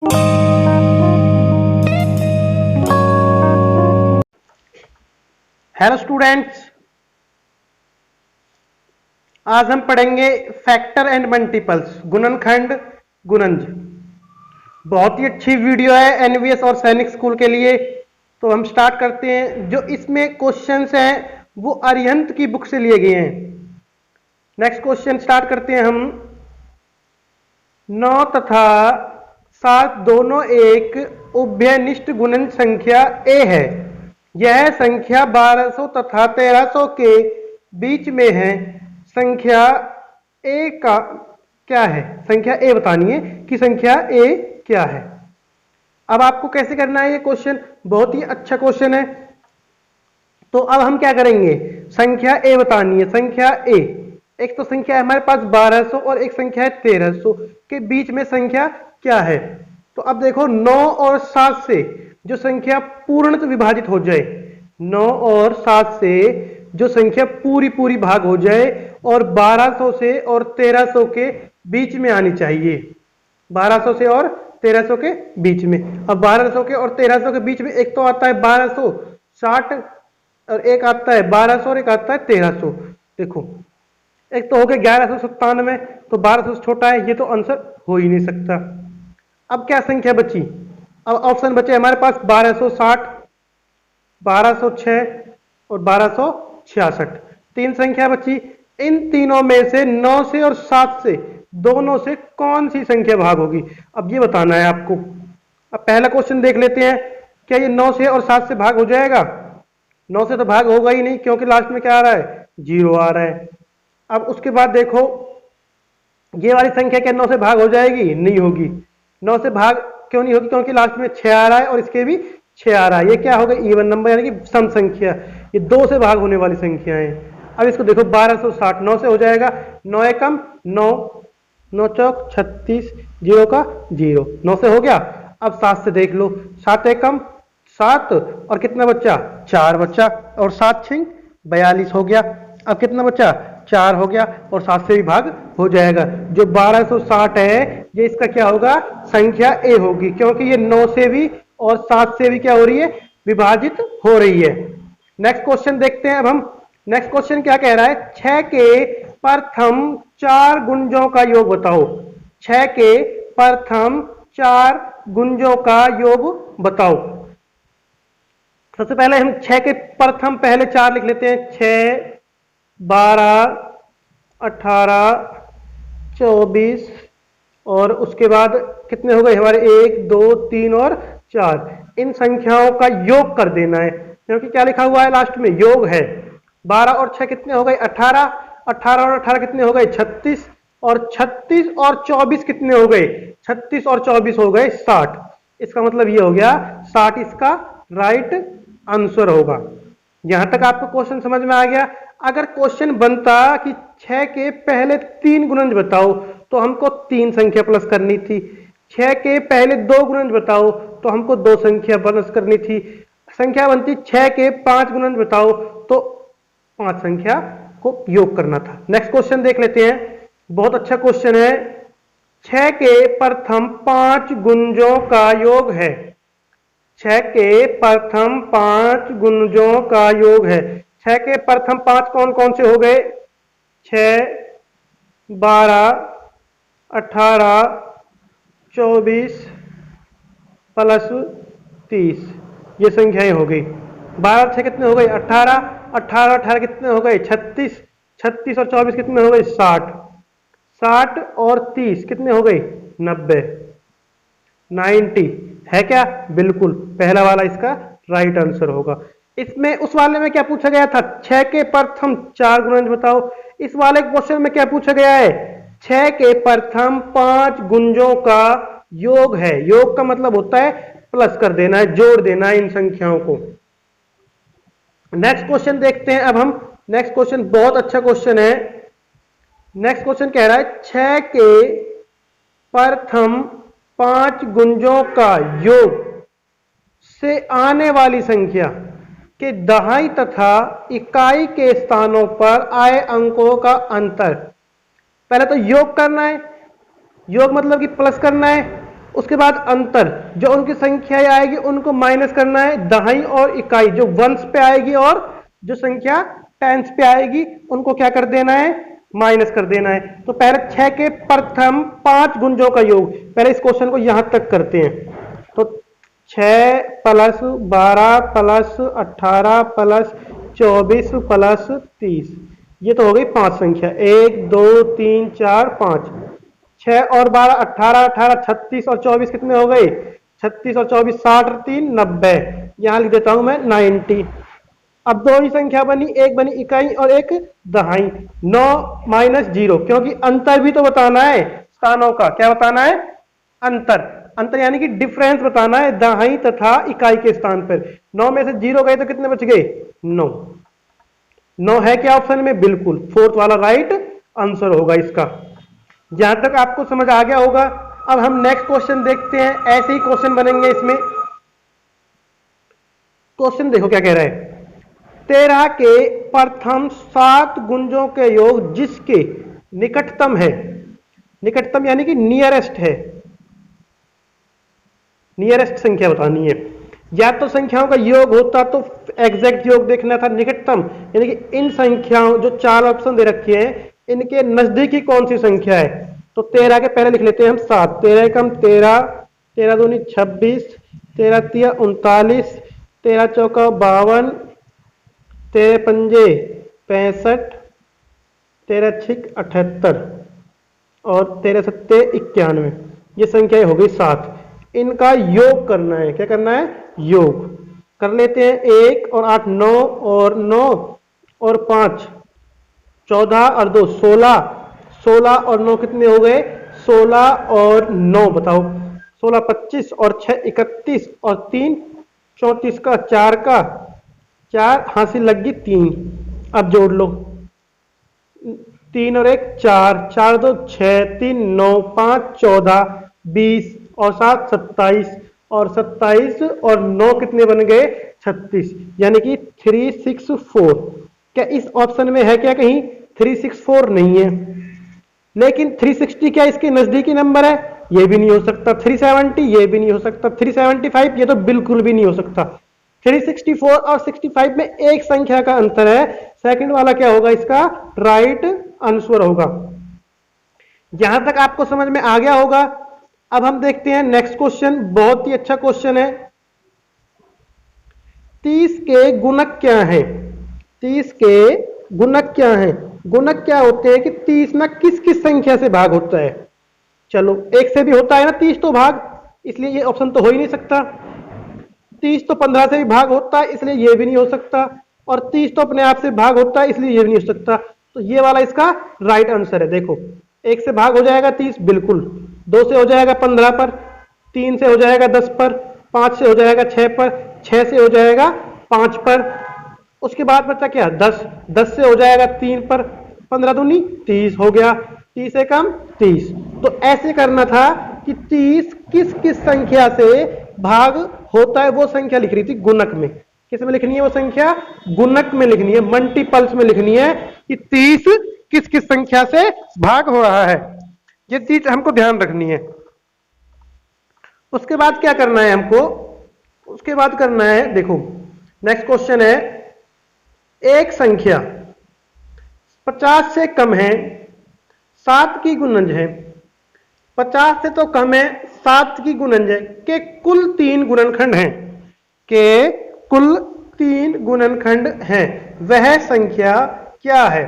Hello students, आज हम पढ़ेंगे फैक्टर एंड मल्टीपल्स, गुणनखंड गुणनज। बहुत ही अच्छी वीडियो है एनवीएस और सैनिक स्कूल के लिए। तो हम स्टार्ट करते हैं। जो इसमें क्वेश्चंस हैं वो अरिहंत की बुक से लिए गए हैं। नेक्स्ट क्वेश्चन स्टार्ट करते हैं हम। 9 तथा 7 दोनों एक उभयनिष्ठ गुणन संख्या ए है। यह संख्या 1200 तथा 1300 के बीच में है। संख्या ए का क्या है? संख्या ए बतानी है कि संख्या ए क्या है। अब आपको कैसे करना है ये क्वेश्चन? बहुत ही अच्छा क्वेश्चन है। तो अब हम क्या करेंगे? संख्या ए बतानी है। संख्या ए, एक तो संख्या है हमारे पास 1200 और एक संख्या है 1300 के बीच में संख्या क्या है। तो अब देखो 9 और 7 से जो संख्या पूर्णतः विभाजित हो जाए, 9 और 7 से जो संख्या पूरी पूरी भाग हो जाए और 1200 से और 1300 के बीच में आनी चाहिए। 1200 से और 1300 के बीच में। अब 1200 के और 1300 के बीच में एक तो आता है 1260 और एक आता है 1200 और एक आता है 1300। देखो एक तो हो गया 1197, तो 1200 से छोटा है, ये तो आंसर हो ही नहीं सकता। अब क्या संख्या बची? अब ऑप्शन बचे हमारे पास 1260, 1206 और 1266। तीन संख्या बची। इन तीनों में से 9 से और 7 से दोनों से कौन सी संख्या भाग होगी? अब ये बताना है आपको। अब पहला क्वेश्चन देख लेते हैं। क्या ये 9 से और 7 से भाग हो जाएगा? 9 से तो भाग होगा ही नहीं, क्योंकि लास्ट में क्या आ रहा है? 0 आ रहा है। अब उसके बाद देखो ये वाली संख्या क्या 9 से भाग हो जाएगी? नहीं होगी। 9 से भाग क्यों नहीं होगी? क्योंकि लास्ट में 6 आ रहा है और इसके भी 6 आ रहा है। ये क्या होगा? इवन नंबर, यानी कि सम संख्या। ये 2 से भाग होने वाली संख्याएं हैं। अब इसको देखो 1260 9 से हो जाएगा। 9 एकम 9, 9 चौक 36, 0 का 0, 9 से हो गया। अब 7 से देख लो। 7 एकम 7 और कितना बच्चा? 4 बच्चा, और 7 छिंग 42 हो गया। अब कितना बच्चा? 4 हो गया, और 7 से भी भाग हो जाएगा। जो 1260 है ये इसका क्या होगा? संख्या ए होगी, क्योंकि ये 9 से भी और 7 से भी क्या हो रही है? विभाजित हो रही है। नेक्स्ट क्वेश्चन देखते हैं अब हम। नेक्स्ट क्वेश्चन क्या कह रहा है? 6 के प्रथम 4 गुंजों का योग बताओ। 6 के प्रथम 4 गुंजों का योग बताओ। सबसे पहले हम 6 के प्रथम पहले 4 लिख लेते हैं। 6, 12, 18, 24 और उसके बाद कितने हो गए हमारे? 1, 2, 3 और 4। इन संख्याओं का योग कर देना है, क्योंकि क्या लिखा हुआ है लास्ट में? योग है। 12 और 6 कितने हो गए? 18, 18 और 18 कितने हो गए? 36, और 36 और 24 कितने हो गए? 36 और 24 हो गए 60। इसका मतलब ये हो गया 60 इसका राइट आंसर होगा। यहां तक आपको क्वेश्चन समझ में आ गया। अगर क्वेश्चन बनता कि 6 के पहले 3 गुणज बताओ, तो हमको 3 संख्या प्लस करनी थी। 6 के पहले 2 गुणज बताओ तो हमको 2 संख्या प्लस करनी थी। संख्या बनती 6 के 5 गुणज बताओ तो 5 संख्या को योग करना था। नेक्स्ट क्वेश्चन देख लेते हैं। बहुत अच्छा क्वेश्चन है। 6 के प्रथम 5 गुंजों का योग है। 6 के प्रथम 5 गुंजों का योग है। 6 के प्रथम 5 कौन कौन से हो गए? 6, 12, 18, 24 प्लस 30, ये संख्याएं हो गई। 12 6 कितने हो गए? 18, 18 18 कितने हो गए? 36, 36 और 24 कितने हो गए? 60, 60 और 30 कितने हो गए? 90, 90 है क्या? बिल्कुल पहला वाला इसका राइट आंसर होगा। इसमें उस वाले में क्या पूछा गया था? 6 के प्रथम 4 गुणज बताओ। इस वाले क्वेश्चन में क्या पूछा गया है? 6 के प्रथम 5 गुंजों का योग है। योग का मतलब होता है प्लस कर देना है, जोड़ देना है इन संख्याओं को। नेक्स्ट क्वेश्चन देखते हैं अब हम। नेक्स्ट क्वेश्चन बहुत अच्छा क्वेश्चन है। नेक्स्ट क्वेश्चन कह रहा है 6 के प्रथम 5 गुंजों का योग से आने वाली संख्या के दहाई तथा इकाई के स्थानों पर आए अंकों का अंतर। पहले तो योग करना है। योग मतलब कि प्लस करना है। उसके बाद अंतर, जो उनकी संख्या आएगी उनको माइनस करना है, दहाई और इकाई जो वंश पे आएगी और जो संख्या टेंस पे आएगी उनको क्या कर देना है, माइनस कर देना है। तो पहले 6 के प्रथम 5 गुंजों का योग, पहले इस क्वेश्चन को यहां तक करते हैं। तो 6 प्लस 12 प्लस 18 प्लस 24 प्लस 30, ये तो हो गई 5 संख्या, 1 2 3 4 5। 6 और 12 18 18 36 और 24 कितने हो गए, 36 और 24 60 और 3 90, यहां लिख देता हूं मैं 90। अब दो ही संख्या बनी, एक बनी इकाई और एक दहाई। 9 माइनस 0, क्योंकि अंतर भी तो बताना है स्थानों का, क्या बताना है, अंतर। अंतर यानी कि डिफरेंस बताना है दहाई तथा इकाई के स्थान पर। 9 में से 0 गए तो कितने बच गए, 9। 9 है क्या ऑप्शन में, बिल्कुल, फोर्थ वाला राइट आंसर होगा इसका। जहां तक आपको समझ आ गया होगा। अब हम नेक्स्ट क्वेश्चन देखते हैं, ऐसे ही क्वेश्चन बनेंगे इसमें। क्वेश्चन देखो क्या कह रहा है, 13 के प्रथम 7 गुंजों के योग जिसके निकटतम है, निकटतम यानी कि नियरेस्ट है, नियरेस्ट संख्या बतानी है। या तो संख्याओं का योग होता तो एग्जैक्ट योग देखना था, निकटतम यानी कि इन संख्याओं जो 4 ऑप्शन दे रखे हैं इनके नजदीकी कौन सी संख्या है। तो 13 के पहले लिख लेते हैं हम 7, 13 कम 13, 13 दूनी 26, 13 तिया 39, 13 चौका 52, 13 पंजे 65, 13 छिक 78 और 13 सत्ते 91, ये संख्या हो गई 7। इनका योग करना है, क्या करना है, योग कर लेते हैं। 1 और 8 9 और 9 और 5 14 और 2 16, 16 और 9 कितने हो गए, 16 और 9 बताओ, 16 25 और 6 31 और 3 34 का 4 का 4 हासिल लग गई 3। अब जोड़ लो, 3 और 1 4, 4 2 6, 3 9, 5 14 20 और 7 27 और 27 और 9 कितने बन गए, 36, यानी कि 364। क्या इस ऑप्शन में है क्या कहीं 364, नहीं है। लेकिन 360 क्या इसके नजदीकी नंबर है, ये भी नहीं हो सकता। 370 ये भी नहीं हो सकता। 375 ये तो बिल्कुल भी नहीं हो सकता। 364 और 65 में एक संख्या का अंतर है, सेकंड वाला क्या होगा, इसका राइट आंसर होगा। यहां तक आपको समझ में आ गया होगा। अब हम देखते हैं नेक्स्ट क्वेश्चन, बहुत ही अच्छा क्वेश्चन है। 30 के गुणक क्या है, 30 के गुणक क्या है। गुणक क्या होते हैं कि 30 ना किस किस संख्या से भाग होता है। चलो, एक से भी होता है ना 30 तो भाग, इसलिए ये ऑप्शन तो हो ही नहीं सकता। 30 तो 15 से भी भाग होता है, इसलिए ये भी नहीं हो सकता। और 30 तो अपने आप से भाग होता है, इसलिए ये भी नहीं हो सकता। तो ये वाला इसका राइट आंसर है। देखो, 1 से भाग हो जाएगा 30, बिल्कुल। 2 से हो जाएगा 15 पर, 3 से हो जाएगा 10 पर, 5 से हो जाएगा 6 पर, 6 से हो जाएगा 5 पर। उसके बाद बचा क्या, 10, 10 से हो जाएगा 3 पर, 15 दूनी 30 हो गया, 30 से कम 30। तो ऐसे करना था कि 30 किस किस संख्या से भाग होता है, वो संख्या लिख रही थी गुणक में। किस में लिखनी है वो संख्या, गुणक में लिखनी है, मल्टीपल्स में लिखनी है कि 30 किस किस संख्या से भाग हो रहा है। ये चीज हमको ध्यान रखनी है। उसके बाद क्या करना है हमको, उसके बाद करना है, देखो नेक्स्ट क्वेश्चन है, एक संख्या 50 से कम है, 7 की गुणज है। 50 से तो कम है, 7 की गुणज है, के कुल 3 गुणनखंड हैं, के कुल 3 गुणनखंड हैं। वह संख्या क्या है।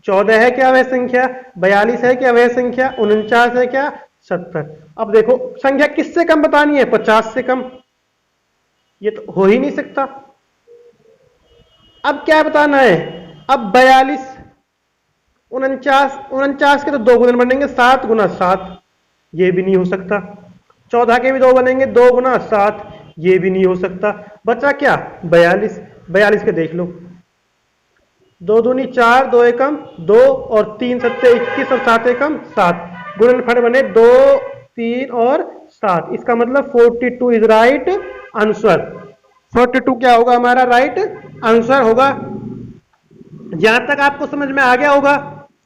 14 है क्या वह संख्या, 42 है क्या वह संख्या, 49 है क्या, 70। अब देखो संख्या किससे कम बतानी है, 50 से कम, ये तो हो ही नहीं सकता। अब क्या बताना है, अब 42 49 के तो 2 गुणन बनेंगे, 7 गुना 7, ये भी नहीं हो सकता। 14 के भी 2 बनेंगे, 2 गुना 7, ये भी नहीं हो सकता। बचा क्या, 42, 42 के देख लो, 2 दूनी 4, 2 एकम 2 और 3 सत्ते 21 और 7 एकम 7, गुणनफल बने 2 3 और 7। इसका मतलब 42 इज राइट आंसर। 42 क्या होगा हमारा राइट आंसर होगा। यहां तक आपको समझ में आ गया होगा।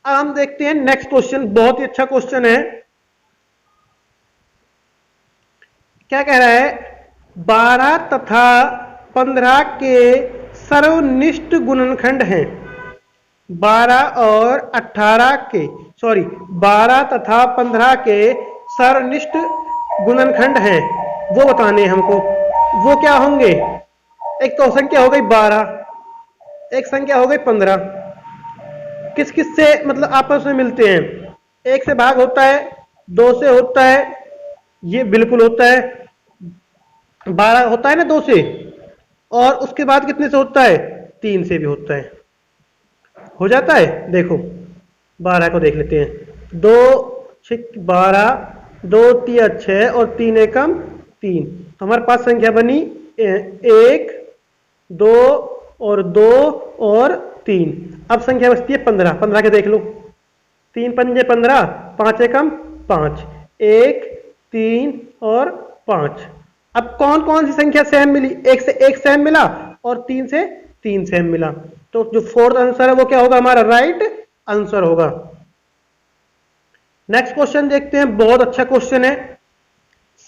अब हम देखते हैं नेक्स्ट क्वेश्चन, बहुत ही अच्छा क्वेश्चन है। क्या कह रहा है, 12 तथा 15 के सर्वनिष्ठ गुणनखंड हैं। 12 और 18 के, सॉरी 12 तथा 15 के सर्वनिष्ठ गुणनखंड हैं, वो बताने हैं हमको। वो क्या होंगे, एक तो संख्या हो गई 12, एक संख्या हो गई 15। किस किस से मतलब आपस में मिलते हैं, एक से भाग होता है, 2 से होता है, ये बिल्कुल होता है, 12 होता है ना 2 से, और उसके बाद कितने से होता है, 3 से भी होता है, हो जाता है। देखो 12 को देख लेते हैं, 2 6 12, 2 3 6 और 3 एकम 3, तो हमारे पास संख्या बनी 1 2 और 2 और 3। अब संख्या बचती है 15, 15 के देख लो, 3 पंजे 15, 5 एकम 5, 1 3 और 5। अब कौन कौन सी संख्या सेम मिली, 1 से 1 सेम मिला और 3 से 3 सेम मिला, तो जो फोर्थ आंसर है वो क्या होगा, हमारा राइट आंसर होगा। नेक्स्ट क्वेश्चन देखते हैं, बहुत अच्छा क्वेश्चन है।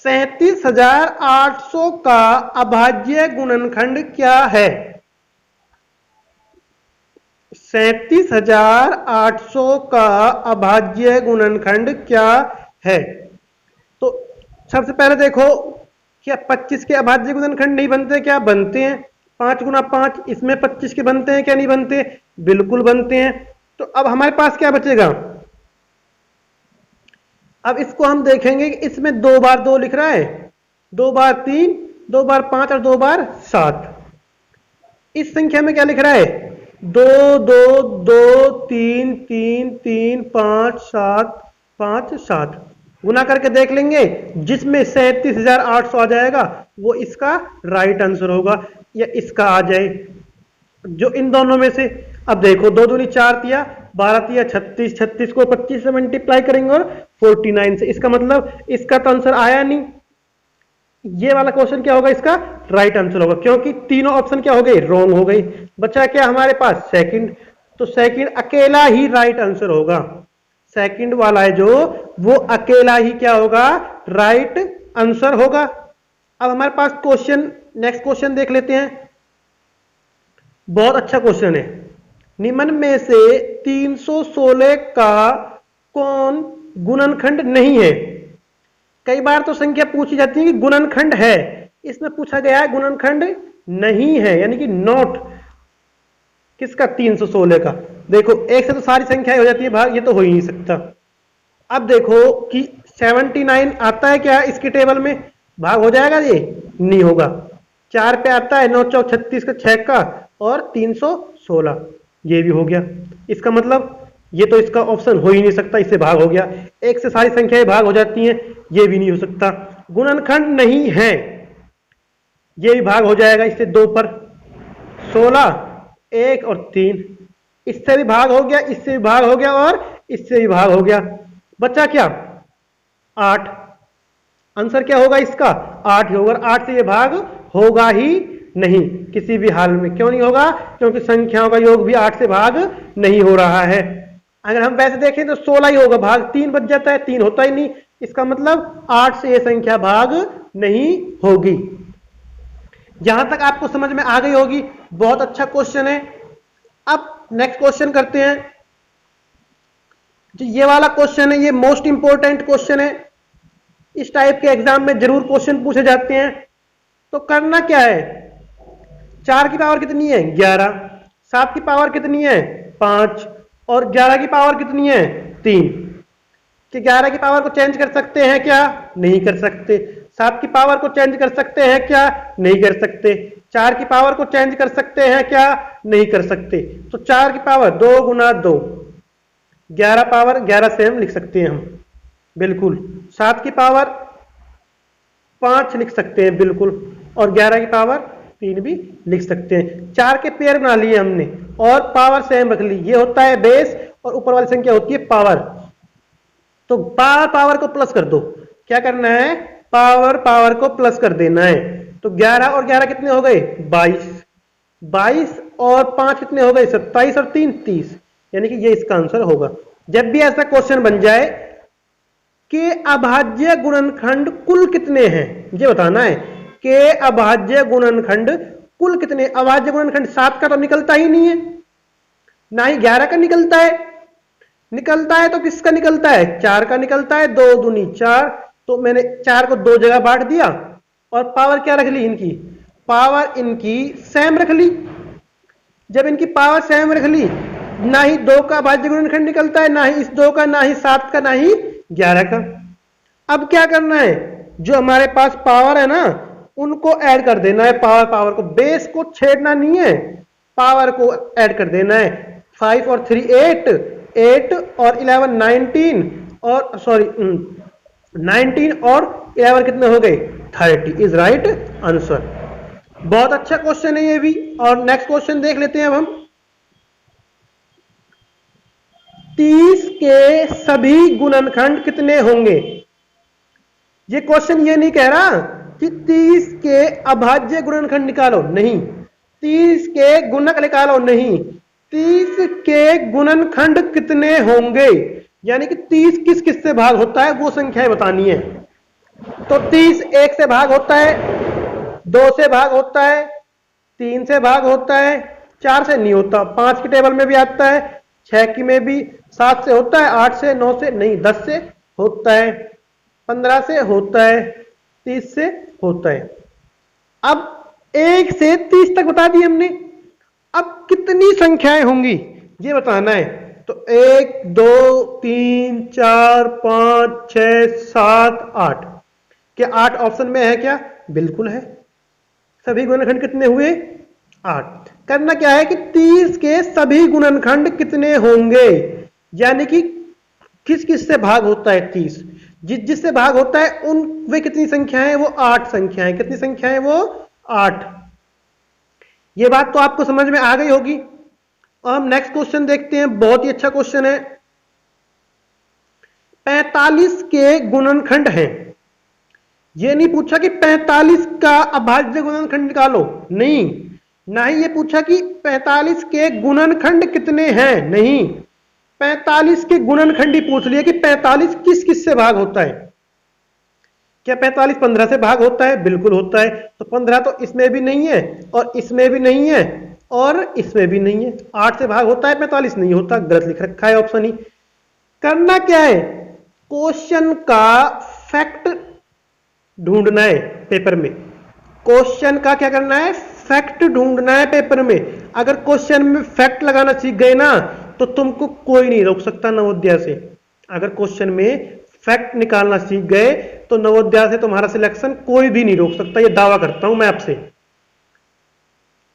37,800 का अभाज्य गुणनखंड क्या है। 37,800 का अभाज्य गुणनखंड क्या है। तो सबसे पहले देखो, क्या 25 के अभाज्य गुणनखंड नहीं बनते, क्या बनते हैं। 5 गुना 5, इसमें 25 के बनते हैं क्या नहीं बनते, बिल्कुल बनते हैं। तो अब हमारे पास क्या बचेगा, अब इसको हम देखेंगे कि इसमें 2 बार 2 लिख रहा है, 2 बार 3, 2 बार 5 और 2 बार 7। इस संख्या में क्या लिख रहा है, 2 2 2 3 3 3 5 7 5 7। गुना करके देख लेंगे, जिसमें 37,800 आ जाएगा वो इसका राइट आंसर होगा, या इसका आ जाए जो इन दोनों में से। अब देखो 2 दूनी 4 तिया 12 तिया 36, 36 को 25 से मल्टीप्लाई करेंगे और 49 से, इसका मतलब इसका तो आंसर आया नहीं। ये वाला क्वेश्चन क्या होगा, इसका राइट आंसर होगा, क्योंकि तीनों ऑप्शन क्या हो गए, रॉन्ग हो गई। बचा क्या हमारे पास, सेकंड, तो सेकंड अकेला ही राइट आंसर होगा। सेकंड वाला है जो, वो अकेला ही क्या होगा, राइट आंसर होगा। अब हमारे पास क्वेश्चन, नेक्स्ट क्वेश्चन देख लेते हैं, बहुत अच्छा क्वेश्चन है। निम्न में से 316 का कौन गुणनखंड नहीं है। कई बार तो संख्या पूछी जाती है कि गुणनखंड है, इसमें पूछा गया है गुणनखंड नहीं है, यानी कि नॉट किसका, 316 का। देखो 1 से तो सारी संख्याएं हो जाती है भाग, ये तो हो ही नहीं सकता। अब देखो कि 79 आता है क्या इसके टेबल में, भाग हो जाएगा, ये नहीं होगा। 4 पे आता है 9 चौक 36 का 6 का और 316, ये भी हो गया। इसका मतलब ये तो इसका ऑप्शन हो ही नहीं सकता, इससे भाग हो गया। 1 से सारी संख्याएं भाग हो जाती हैं, ये भी नहीं हो सकता। गुणनखंड नहीं है, ये भी भाग हो जाएगा इससे 2 पर, 16 1 और 3, इससे भी भाग हो गया, इससे भी भाग हो गया और इससे भी भाग हो गया। बचा क्या, 8। आंसर क्या होगा इसका, 8 ही होगा। 8 से ये भाग होगा ही नहीं किसी भी हाल में। क्यों नहीं होगा, क्योंकि संख्याओं का योग भी 8 से भाग नहीं हो रहा है। अगर हम वैसे देखें तो 16 ही होगा, भाग 3 बच जाता है, 3 होता ही नहीं। इसका मतलब 8 से ये संख्या भाग नहीं होगी। यहां तक आपको समझ में आ गई होगी, बहुत अच्छा क्वेश्चन है। अब नेक्स्ट क्वेश्चन करते हैं, जो ये वाला क्वेश्चन है, ये मोस्ट इंपोर्टेंट क्वेश्चन है, इस टाइप के एग्जाम में जरूर क्वेश्चन पूछे जाते हैं। तो करना क्या है, 4 की पावर कितनी है, 11, 7 की पावर कितनी है, 5, और 11 की पावर कितनी है, 3। कि 11 की पावर को चेंज कर सकते हैं क्या, नहीं कर सकते। 7 की पावर को चेंज कर सकते हैं क्या, नहीं कर सकते। 4 की पावर को चेंज कर सकते हैं क्या, नहीं कर सकते। तो 4 की पावर 2 गुना 2, 11 पावर 11 से हम लिख सकते हैं हम, बिल्कुल। 7 की पावर 5 लिख सकते हैं, बिल्कुल, और 11 की पावर 3 भी लिख सकते हैं। 4 के पेयर बना लिए हमने और पावर सेम रख ली, ये होता है बेस और ऊपर वाली संख्या होती है पावर। तो पावर को प्लस कर दो, क्या करना है, पावर को प्लस कर देना है। तो 11 और 11 कितने हो गए, 22, 22 और 5 कितने हो गए, 27 और 3 30, यानी कि ये इसका आंसर होगा। जब भी ऐसा क्वेश्चन बन जाए के अभाज्य गुणनखंड कुल कितने हैं, ये बताना है। के अभाज्य गुणनखंड कुल कितने। अभाज्य गुणनखंड 7 का तो निकलता ही नहीं है, ना ही 11 का निकलता है। निकलता है तो किसका निकलता है, 4 का निकलता है। 2 दूनी 4, तो मैंने 4 को 2 जगह बांट दिया और पावर क्या रख ली, इनकी पावर इनकी सेम रख ली। जब इनकी पावर सेम रख ली, ना ही 2 का अभाज्य गुणनखंड निकलता है, ना ही इस 2 का, ना ही 7 का, ना ही 11 का। अब क्या करना है, जो हमारे पास पावर है ना उनको ऐड कर देना है। पावर को, बेस को छेड़ना नहीं है, पावर को ऐड कर देना है। 5 और 3 8, 8 और 11 19, और सॉरी 19 और 11 कितने हो गए, 30 इज राइट आंसर। बहुत अच्छा क्वेश्चन है ये भी। और नेक्स्ट क्वेश्चन देख लेते हैं अब हम। 30 के सभी गुणनखंड कितने होंगे। ये क्वेश्चन ये नहीं कह रहा कि 30 के अभाज्य गुणनखंड निकालो, नहीं। 30 के गुणक निकालो, नहीं। 30 के गुणनखंड कितने होंगे, यानी कि 30 किस किस से भाग होता है वो संख्याएं बतानी है। तो 30 1 से भाग होता है, 2 से भाग होता है, 3 से भाग होता है, 4 से नहीं होता। 5 की टेबल में भी आता है, 6 की में भी, 7 से होता है, 8 से, 9 से नहीं, 10 से होता है, 15 से होता है, 30 से होता है। अब 1 से 30 तक बता दी हमने। अब कितनी संख्याएं होंगी ये बताना है। तो 1 2 3 4 5 6 7 8। क्या 8 ऑप्शन में है क्या, बिल्कुल है। सभी गुणनखंड कितने हुए, 8। करना क्या है कि 30 के सभी गुणनखंड कितने होंगे, यानी कि किस किस से भाग होता है 30, जिससे भाग होता है उन वे कितनी संख्याएं, वो 8 संख्याएं। कितनी संख्याएं, वो 8। ये बात तो आपको समझ में आ गई होगी। और हम नेक्स्ट क्वेश्चन देखते हैं, बहुत ही अच्छा क्वेश्चन है। 45 के गुणनखंड हैं। ये नहीं पूछा कि 45 का अभाज्य गुणनखंड निकालो, नहीं। ना ही ये पूछा कि 45 के गुणनखंड कितने हैं, नहीं। 45 के गुणनखंड ही पूछ लिया कि 45 किस किस से भाग होता है। क्या 45 15 से भाग होता है, बिल्कुल होता है। तो 15 तो इसमें भी नहीं है, और इसमें भी नहीं है, और इसमें भी नहीं है। 8 से भाग होता है, 45 नहीं होता, गलत लिख रखा है ऑप्शन ही। करना क्या है, क्वेश्चन का फैक्ट ढूंढना है पेपर में। क्वेश्चन का क्या करना है, फैक्ट ढूंढना है पेपर में। अगर क्वेश्चन में फैक्ट लगाना सीख गए ना तो तुमको कोई नहीं रोक सकता नवोदया से। अगर क्वेश्चन में फैक्ट निकालना सीख गए तो नवोदया से तुम्हारा सिलेक्शन कोई भी नहीं रोक सकता, ये दावा करता हूं मैं आपसे।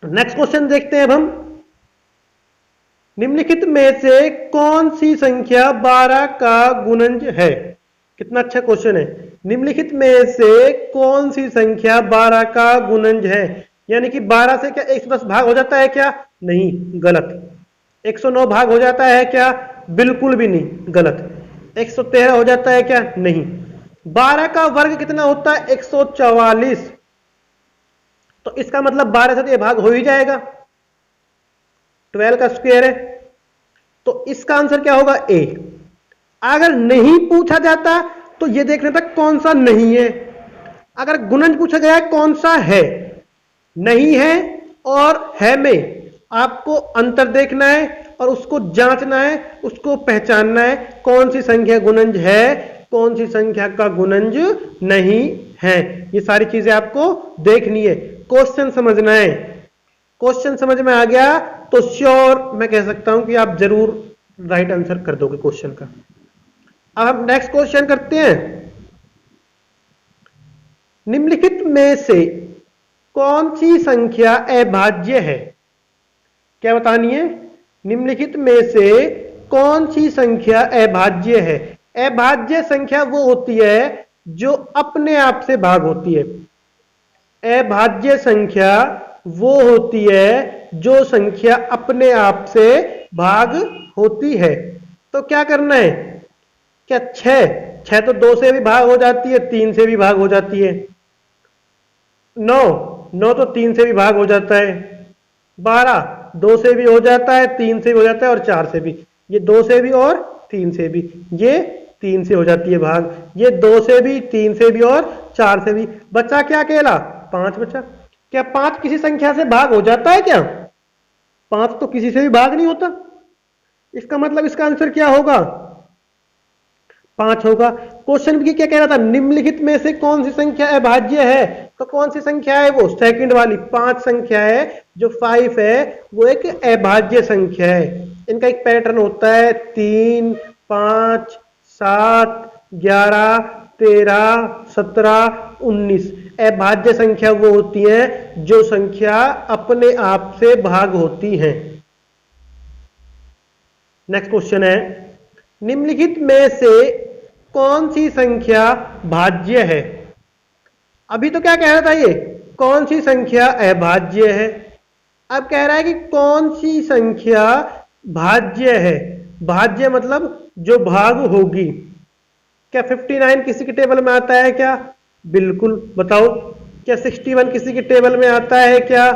नेक्स्ट क्वेश्चन देखते हैं अब हम। निम्नलिखित में से कौन सी संख्या 12 का गुणज है। कितना अच्छा क्वेश्चन है। निम्नलिखित में से कौन सी संख्या 12 का गुणज है, यानी कि 12 से क्या 110 भाग हो जाता है क्या, नहीं, गलत। 109 भाग हो जाता है क्या, बिल्कुल भी नहीं, गलत। 113 हो जाता है क्या, नहीं। 12 का वर्ग कितना होता है, 144। तो इसका मतलब 12 से तो ये भाग हो ही जाएगा, 12 का स्क्वायर है। तो इसका आंसर क्या होगा, ए। अगर नहीं पूछा जाता तो ये देखना था कौन सा नहीं है। अगर गुणज पूछा गया है कौन सा है, नहीं है और है में आपको अंतर देखना है और उसको जांचना है, उसको पहचानना है कौन सी संख्या गुणज है, कौन सी संख्या का गुणज नहीं है। ये सारी चीजें आपको देखनी है, क्वेश्चन समझना है। क्वेश्चन समझ में आ गया तो श्योर मैं कह सकता हूं कि आप जरूर राइट आंसर कर दोगे क्वेश्चन का। अब हम नेक्स्ट क्वेश्चन करते हैं। निम्नलिखित में से कौन सी संख्या अभाज्य है। क्या बतानी है, निम्नलिखित में से कौन सी संख्या अभाज्य है। अभाज्य संख्या वो होती है जो अपने आप से भाग होती है। अभाज्य संख्या वो होती है जो संख्या अपने आप से भाग होती है। तो क्या करना है, क्या 6 तो 2 से भी भाग हो जाती है, 3 से भी भाग हो जाती है। 9 तो 3 से भी भाग हो जाता है। 12 2 से भी हो जाता है, 3 से भी हो जाता है और 4 से भी। ये 2 से भी और 3 से भी, ये 3 से हो जाती है भाग, ये 2 से भी, 3 से भी और 4 से भी। बचा क्या अकेला? 5 बचा। क्या 5 किसी संख्या से भाग हो जाता है क्या? 5 तो किसी से भी भाग नहीं होता। इसका मतलब इसका आंसर क्या होगा? 5 होगा। क्वेश्चन भी क्या कह रहा था? निम्नलिखित में से कौन सी संख्या अभाज्य है? तो कौन सी संख्या है वो? सेकंड वाली 5 संख्या है, जो 5 है वो एक अभाज्य संख्या है। इनका एक पैटर्न होता है 3, 5, 7, 11, 13, 17, 19। अभाज्य संख्या वो होती है जो संख्या अपने आप से भाग होती है। नेक्स्ट क्वेश्चन है, निम्नलिखित में से कौन सी संख्या भाज्य है? अभी तो क्या कह रहा था ये? कौन सी संख्या अभाज्य है। अब कह रहा है कि कौन सी संख्या भाज्य है। भाज्य मतलब जो भाग होगी। क्या 59 किसी के टेबल में आता है क्या? बिल्कुल, बताओ। क्या 61 किसी के टेबल में आता है क्या?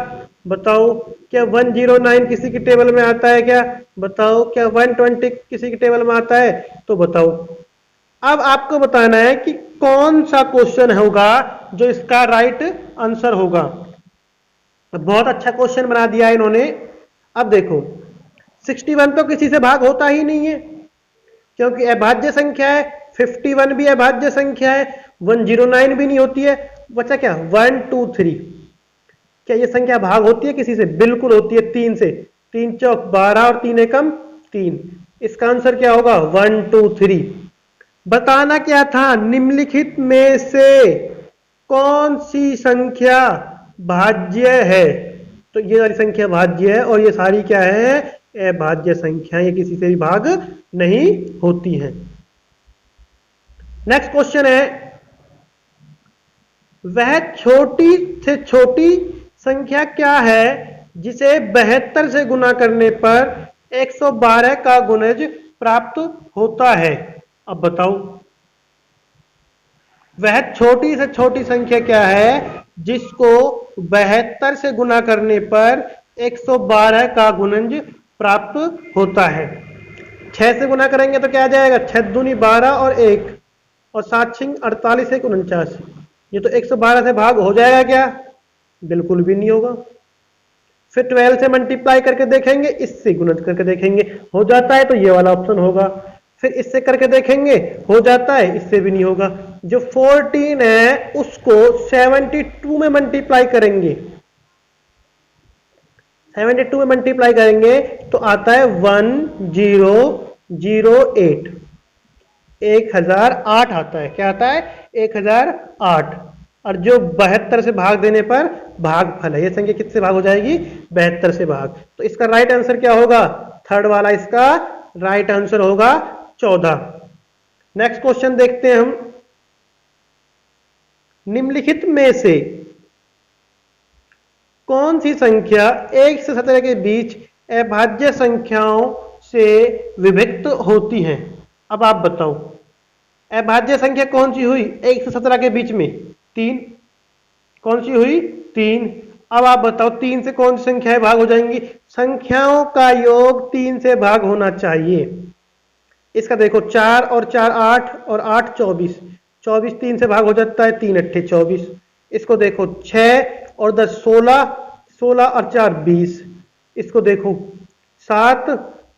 बताओ। क्या 109 किसी के टेबल में आता है क्या? बताओ। क्या 120 किसी के टेबल में आता है? तो बताओ। अब आपको बताना है कि कौन सा क्वेश्चन होगा जो इसका राइट आंसर होगा। बहुत अच्छा क्वेश्चन बना दिया है इन्होंने। अब देखो, 61 तो किसी से भाग होता ही नहीं है क्योंकि अभाज्य संख्या है। 51 भी अभाज्य संख्या है। 109 भी नहीं होती है। बचा क्या? 1, 2, 3। क्या ये संख्या भाग होती है किसी से? बिल्कुल होती है, 3 से। 3 चौक 12 और 3 एकम 3। इसका आंसर क्या होगा? 1, 2, 3। बताना क्या था? निम्नलिखित में से कौन सी संख्या भाज्य है? तो ये वाली संख्या भाज्य है और ये सारी क्या है? अभाज्य संख्या। ये किसी से भी भाग नहीं होती है। नेक्स्ट क्वेश्चन है, वह छोटी से छोटी संख्या क्या है जिसे 72 से गुना करने पर 112 का गुणज प्राप्त होता है? अब बताओ, वह छोटी से छोटी संख्या क्या है जिसको 72 से गुना करने पर 112 का गुणज प्राप्त होता है? 6 से गुना करेंगे तो क्या आ जाएगा? 6 दूनी 12 और 1 और 7 छिंग 48 1 49। ये तो 112 से भाग हो जाएगा क्या? बिल्कुल भी नहीं होगा। फिर 12 से मल्टीप्लाई करके देखेंगे, इससे गुणज करके देखेंगे, हो जाता है तो ये वाला ऑप्शन होगा। फिर इससे करके देखेंगे, हो जाता है, इससे भी नहीं होगा। जो 14 है उसको 72 में मल्टीप्लाई करेंगे। 72 में मल्टीप्लाई करेंगे तो आता है 1008। 1008 आता है। क्या आता है? 1008। और जो 72 से भाग देने पर भागफल है, ये संख्या किससे भाग हो जाएगी? 72 से भाग। तो इसका राइट आंसर क्या होगा? थर्ड वाला इसका राइट आंसर होगा 14। नेक्स्ट क्वेश्चन देखते हैं हम, निम्नलिखित में से कौन सी संख्या 1 से 17 के बीच अभाज्य संख्याओं से विभक्त होती है? अब आप बताओ, अभाज्य संख्या कौन सी हुई 1 से 17 के बीच में? 3। कौन सी हुई? 3। अब आप बताओ 3 से कौन सी संख्याएं भाग हो जाएंगी? संख्याओं का योग 3 से भाग होना चाहिए। इसका देखो 4 और 4 8 और 8 24। 24 3 से भाग हो जाता है, 3 अट्ठे 24। इसको देखो 6 और 10 16, 16 और 4 20। इसको देखो 7।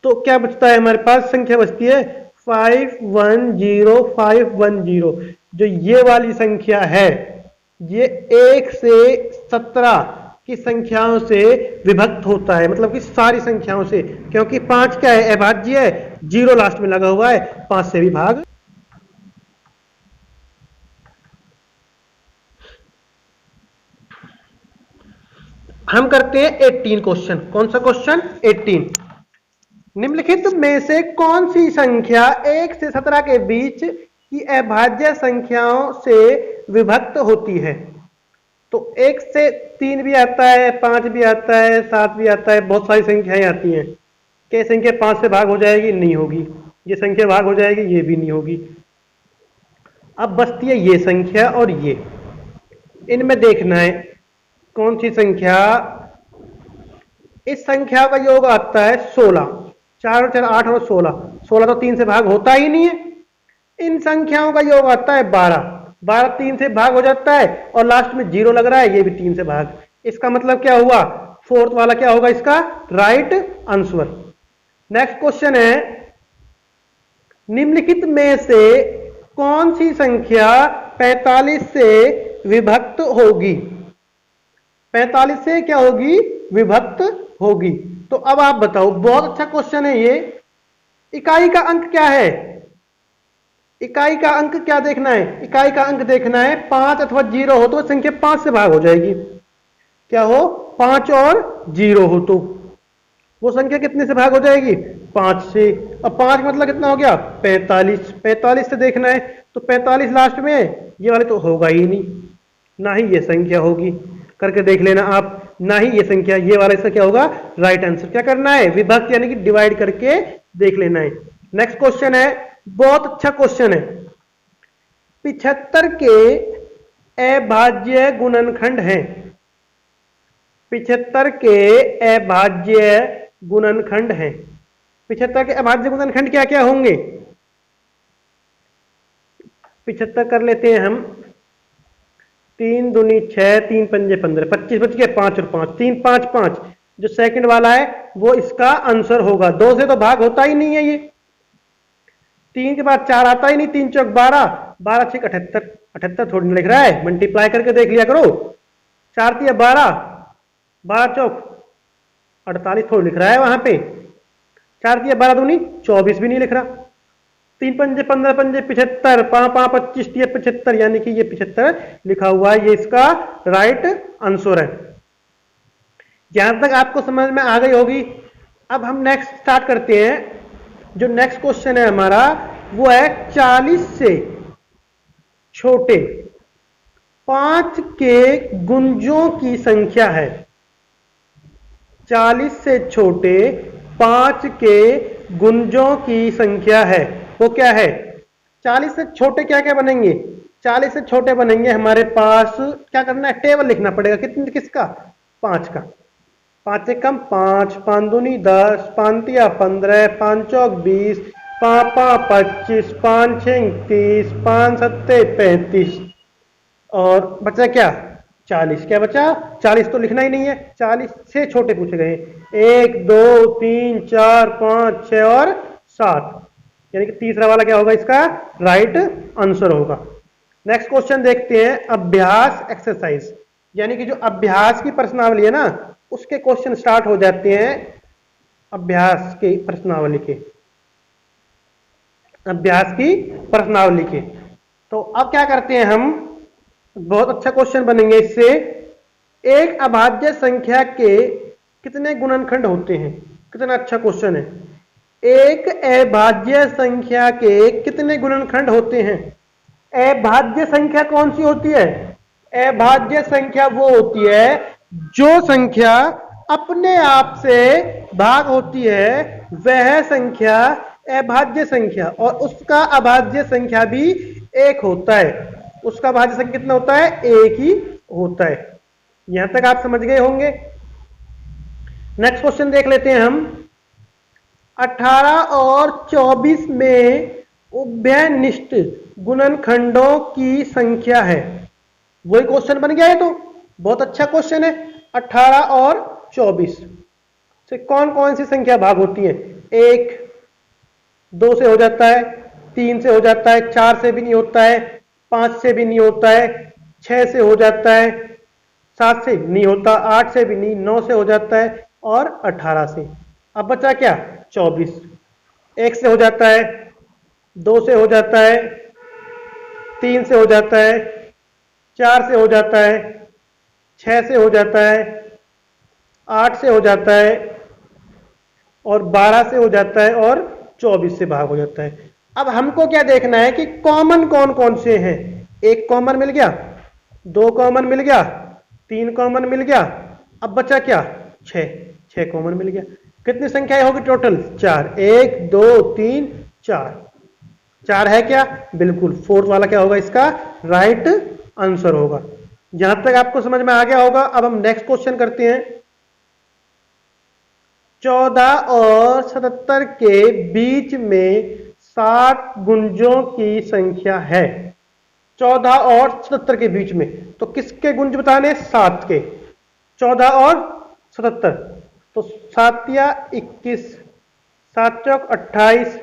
तो क्या बचता है हमारे पास? संख्या बचती है 510 510। जो ये वाली संख्या है ये 1 से 17 की संख्याओं से विभक्त होता है, मतलब कि सारी संख्याओं से, क्योंकि 5 क्या है? अभाज्य है, 0 लास्ट में लगा हुआ है, 5 से भी भाग। हम करते हैं 18 क्वेश्चन। कौन सा क्वेश्चन? 18। निम्नलिखित में से कौन सी संख्या 1 से 17 के बीच की अभाज्य संख्याओं से विभक्त होती है? तो 1 से 3 भी आता है, 5 भी आता है, 7 भी आता है, बहुत सारी संख्याएं आती हैं। क्या संख्या 5 से भाग हो जाएगी? नहीं होगी। ये संख्या भाग हो जाएगी? ये भी नहीं होगी। अब बचती है ये संख्या और ये। इनमें देखना है कौन सी संख्या। इस संख्या का योग आता है 16। 4 और 4 8 और 16। 16 तो 3 से भाग होता ही नहीं है। इन संख्याओं का योग आता है 12। 12 3 से भाग हो जाता है और लास्ट में 0 लग रहा है, ये भी 3 से भाग। इसका मतलब क्या हुआ, फोर्थ वाला क्या होगा इसका राइट आंसर। नेक्स्ट क्वेश्चन है, निम्नलिखित में से कौन सी संख्या 45 से विभक्त होगी? 45 से क्या होगी, विभक्त होगी। तो अब आप बताओ, बहुत अच्छा क्वेश्चन है ये। इकाई का अंक क्या है? इकाई का अंक क्या देखना है? इकाई का अंक देखना है 5 अथवा 0 हो तो संख्या 5 से भाग हो जाएगी। क्या हो, 5 और 0 हो तो वो संख्या कितने से भाग हो जाएगी, 5 से। अब 5 मतलब कितना हो गया, 45। 45 से देखना है तो 45 लास्ट में, ये वाले तो होगा ही नहीं, ना ही ये संख्या होगी। करके देख लेना आप, ना ही ये संख्या, ये वाला इसका क्या होगा राइट आंसर। क्या करना है, विभक्त यानी कि डिवाइड करके देख लेना है। नेक्स्ट क्वेश्चन है, बहुत अच्छा क्वेश्चन है। 75 के अभाज्य गुणनखंड हैं। 75 के अभाज्य गुणनखंड हैं। 75 के अभाज्य गुणनखंड क्या क्या होंगे? 75 कर लेते हैं हम, 3 दूनी 6, 3 पंजे 15, 25 बच गए, 5 और 5, 3 5 5। जो सेकंड वाला है वो इसका आंसर होगा। 2 से तो भाग होता ही नहीं है ये। 3 के बाद 4 आता ही नहीं, 3 चौक 12, 12 6 78, 78 थोड़ी लिख रहा है, मल्टीप्लाई करके देख लिया करो। 4 3 12, 12 चौक 48 थोड़ी लिख रहा है वहां पे। 4 3 12 दूनी 24 भी नहीं लिख रहा। 3 पंजे 15 पंजे 75, 5 5 25 3 75, यानी कि ये 75 लिखा हुआ है, ये इसका राइट आंसर है। जहां तक आपको समझ में आ गई होगी। अब हम नेक्स्ट स्टार्ट करते हैं। जो नेक्स्ट क्वेश्चन है हमारा वो है 40 से छोटे 5 के गुंजों की संख्या है। 40 से छोटे 5 के गुंजों की संख्या है, वो क्या है? 40 से छोटे क्या क्या बनेंगे? 40 से छोटे बनेंगे हमारे पास, क्या करना है, टेबल लिखना पड़ेगा। कितने, किसका, 5 का। 5 से कम 5, 5 दूनी 10, 5 तिया 15, 5 चौक 20, 5 5 25, 5 6 30, 5 7 35 और बचा क्या, 40। क्या बचा, 40 तो लिखना ही नहीं है। 40 से छोटे पूछे गए, 1 2 3 4 5 6 और 7, यानी कि तीसरा वाला क्या होगा इसका राइट आंसर होगा। नेक्स्ट क्वेश्चन देखते हैं, अभ्यास एक्सरसाइज, यानी कि जो अभ्यास की प्रश्नावली है ना, उसके क्वेश्चन स्टार्ट हो जाते हैं अभ्यास के प्रश्नावली के, अभ्यास की प्रश्नावली के। तो अब क्या करते हैं हम, बहुत अच्छा क्वेश्चन बनेंगे इससे। एक अभाज्य संख्या के कितने गुणनखंड होते हैं? कितना अच्छा क्वेश्चन है। एक अभाज्य संख्या के कितने गुणनखंड होते हैं? अभाज्य संख्या कौन सी होती है? अभाज्य संख्या वो होती है जो संख्या अपने आप से भाग होती है, वह संख्या अभाज्य संख्या, और उसका अभाज्य संख्या भी एक होता है। उसका भाज्य संख्या कितना होता है, एक ही होता है। यहां तक आप समझ गए होंगे। नेक्स्ट क्वेश्चन देख लेते हैं हम। 18 और 24 में उभयनिष्ठ गुणनखंडों की संख्या है। वही क्वेश्चन बन गया है, तो बहुत अच्छा क्वेश्चन है। 18 और 24 से कौन कौन सी संख्या भाग होती है? 1 2 से हो जाता है, 3 से हो जाता है, 4 से भी नहीं होता है, 5 से भी नहीं होता है, 6 से हो जाता है, 7 से नहीं होता, 8 से भी नहीं, 9 से हो जाता है और 18 से। अब बचा क्या, 24। 1 से हो जाता है, 2 से हो जाता है, 3 से हो जाता है, 4 से हो जाता है, 6 से हो जाता है, 8 से हो जाता है और 12 से हो जाता है और 24 से भाग हो जाता है। अब हमको क्या देखना है कि कॉमन कौन कौन से हैं। 1 कॉमन मिल गया, 2 कॉमन मिल गया, 3 कॉमन मिल गया, अब बचा क्या, 6 कॉमन मिल गया। कितनी संख्याएं होगी टोटल, 4। 1 2 3 4, 4 है क्या, बिल्कुल। फोर्थ वाला क्या होगा इसका राइट आंसर होगा। यहां तक आपको समझ में आ गया होगा। अब हम नेक्स्ट क्वेश्चन करते हैं। 14 और 77 के बीच में 60 गुंजों की संख्या है 14 और 77 के बीच में, तो किसके गुंज बताने? 7 के। 14 और 77, तो 7 या 21, 7 चौक 28,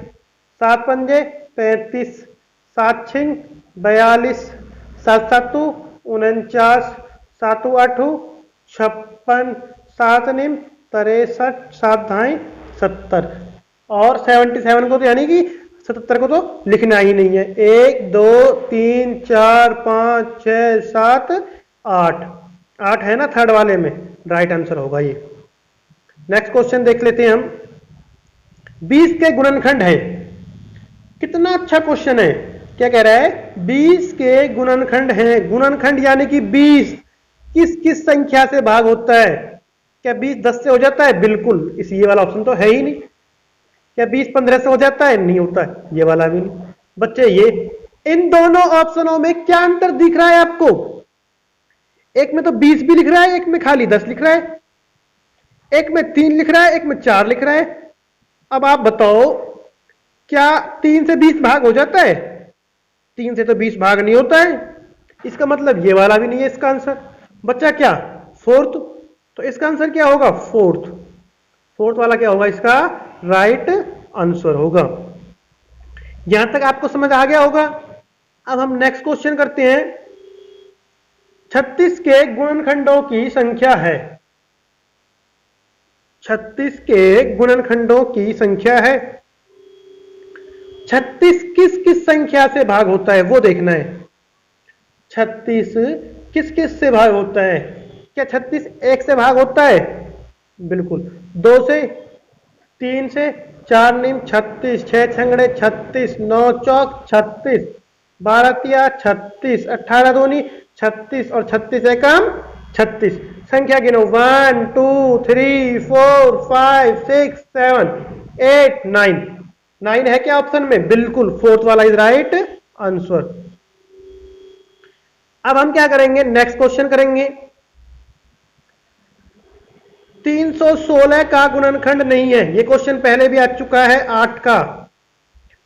7 पंजे 35, 7 छिंग 42, 7 सातू 49, 7 आठू 56, 7 निम 63, 7 धाई 70, और 77 को तो यानी कि 77 को तो लिखना ही नहीं है। 1 2 3 4 5 6 7 8, 8 है ना थर्ड वाले में, राइट आंसर होगा ये। नेक्स्ट क्वेश्चन देख लेते हैं हम। 20 के गुणनखंड है। कितना अच्छा क्वेश्चन है। क्या कह रहा है? 20 के गुणनखंड हैं। गुणनखंड यानी कि 20 किस किस संख्या से भाग होता है? क्या 20 10 से हो जाता है? बिल्कुल, इस ये वाला ऑप्शन तो है ही नहीं। क्या 20 15 से हो जाता है? नहीं होता है, ये वाला भी नहीं। बच्चे ये इन दोनों ऑप्शनों में क्या अंतर दिख रहा है आपको? एक में तो 20 भी लिख रहा है, एक में खाली 10 लिख रहा है, एक में 3 लिख रहा है, एक में 4 लिख रहा है। अब आप बताओ, क्या 3 से 20 भाग हो जाता है? 3 से तो 20 भाग नहीं होता है। इसका मतलब ये वाला भी नहीं है इसका आंसर। बच्चा क्या? फोर्थ। तो इसका आंसर क्या होगा? फोर्थ। फोर्थ वाला क्या होगा? इसका राइट आंसर होगा। यहां तक आपको समझ आ गया होगा। अब हम नेक्स्ट क्वेश्चन करते हैं। 36 के गुणनखंडों की संख्या है। 36 के गुणनखंडों की संख्या है। 36 किस किस संख्या से भाग होता है वो देखना है। 36 किस किस से भाग होता है? क्या 36 1 से भाग होता है? बिल्कुल। 2 से, 3 से, 4 नीम 36, 6 छंगड़े 36, 9 चौक 36, 12 तिया 36, 18 दूनी 36 और 36 एकम 36। संख्या गिनो 1 2 3 4 5 6 7 8 9। 9 है क्या ऑप्शन में? बिल्कुल, फोर्थ वाला इज राइट आंसर। अब हम क्या करेंगे? नेक्स्ट क्वेश्चन करेंगे। 316 का गुणनखंड नहीं है। ये क्वेश्चन पहले भी आ चुका है। 8 का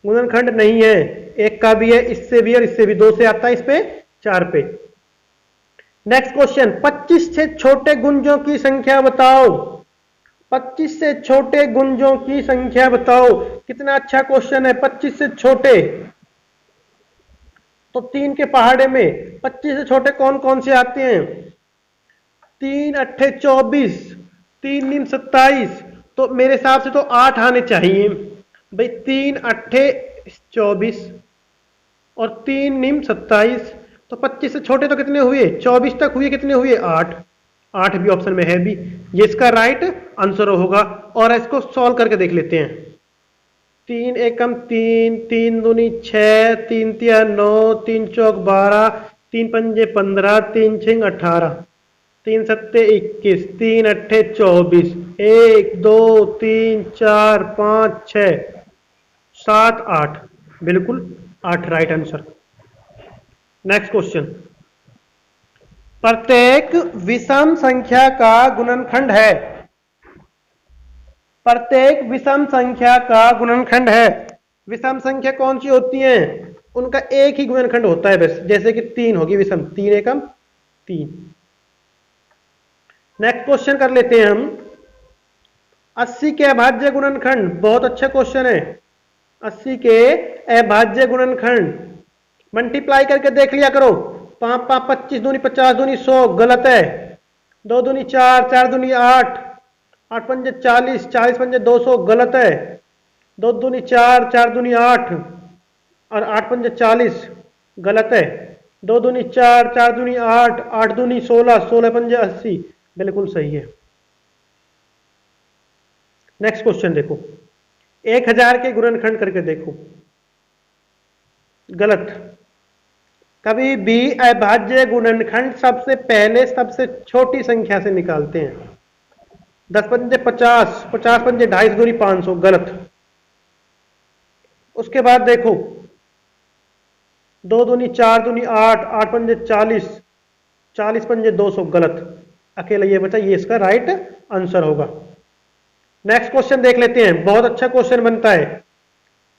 गुणनखंड नहीं है। 1 का भी है, इससे भी और इससे भी। 2 से आता है, इस पे 4 पे। नेक्स्ट क्वेश्चन, 25 से छोटे गुंजों की संख्या बताओ। 25 से छोटे गुंजों की संख्या बताओ। कितना अच्छा क्वेश्चन है। 25 से छोटे, तो 3 के पहाड़े में 25 से छोटे कौन कौन से आते हैं? 3 अट्ठे 24, 3 नीम 27, तो मेरे हिसाब से तो 8 आने चाहिए भाई। 3 अट्ठे 24 और 3 नीम 27, तो 25 से छोटे तो कितने हुए? 24 तक हुए, कितने हुए? 8। 8 भी ऑप्शन में है भी, ये इसका राइट आंसर होगा। और इसको सॉल्व करके देख लेते हैं। 3 एकम 3, 3 दूनी 6, 3 तिया 9, 3 चौक 12, 3 पंजे 15, 3 छिंग 18, 3 सत्ते 21, 3 अट्ठे 24, 1 2 3 4 5 6 7 8। बिल्कुल 8 राइट आंसर। नेक्स्ट क्वेश्चन, प्रत्येक विषम संख्या का गुणनखंड है। प्रत्येक विषम संख्या का गुणनखंड है। विषम संख्या कौन सी होती है? उनका एक ही गुणनखंड होता है बस। जैसे कि 3 होगी विषम, 3 एकम 3। नेक्स्ट क्वेश्चन कर लेते हैं हम। 80 के अभाज्य गुणनखंड, बहुत अच्छा क्वेश्चन है। 80 के अभाज्य गुणनखंड मल्टीप्लाई करके देख लिया करो। 5 5 25 दूनी 50 दूनी 100, गलत है। 2 दूनी 4, 4 दूनी 8, 8 पंजे 40, 40 पंजे 200, गलत है। 2 दूनी 4, 4 दूनी 8 और 8 पंजे 40, गलत है। 2 दूनी 4, 4 दूनी 8, 8 दूनी 16, 16 पंजे 80, बिल्कुल सही है। नेक्स्ट क्वेश्चन देखो, 1000 के गुणनखंड करके देखो। गलत। कभी भी अभाज्य गुणनखंड सबसे पहले सबसे छोटी संख्या से निकालते हैं। 10 पंजे 50, 50 पंजे 250 दूनी 500, गलत। उसके बाद देखो 2 दूनी 4 दूनी 8, 8 पंजे 40, 40 पंजे 200, गलत। अकेला ये बचा, ये इसका राइट आंसर होगा। नेक्स्ट क्वेश्चन देख लेते हैं। बहुत अच्छा क्वेश्चन बनता है।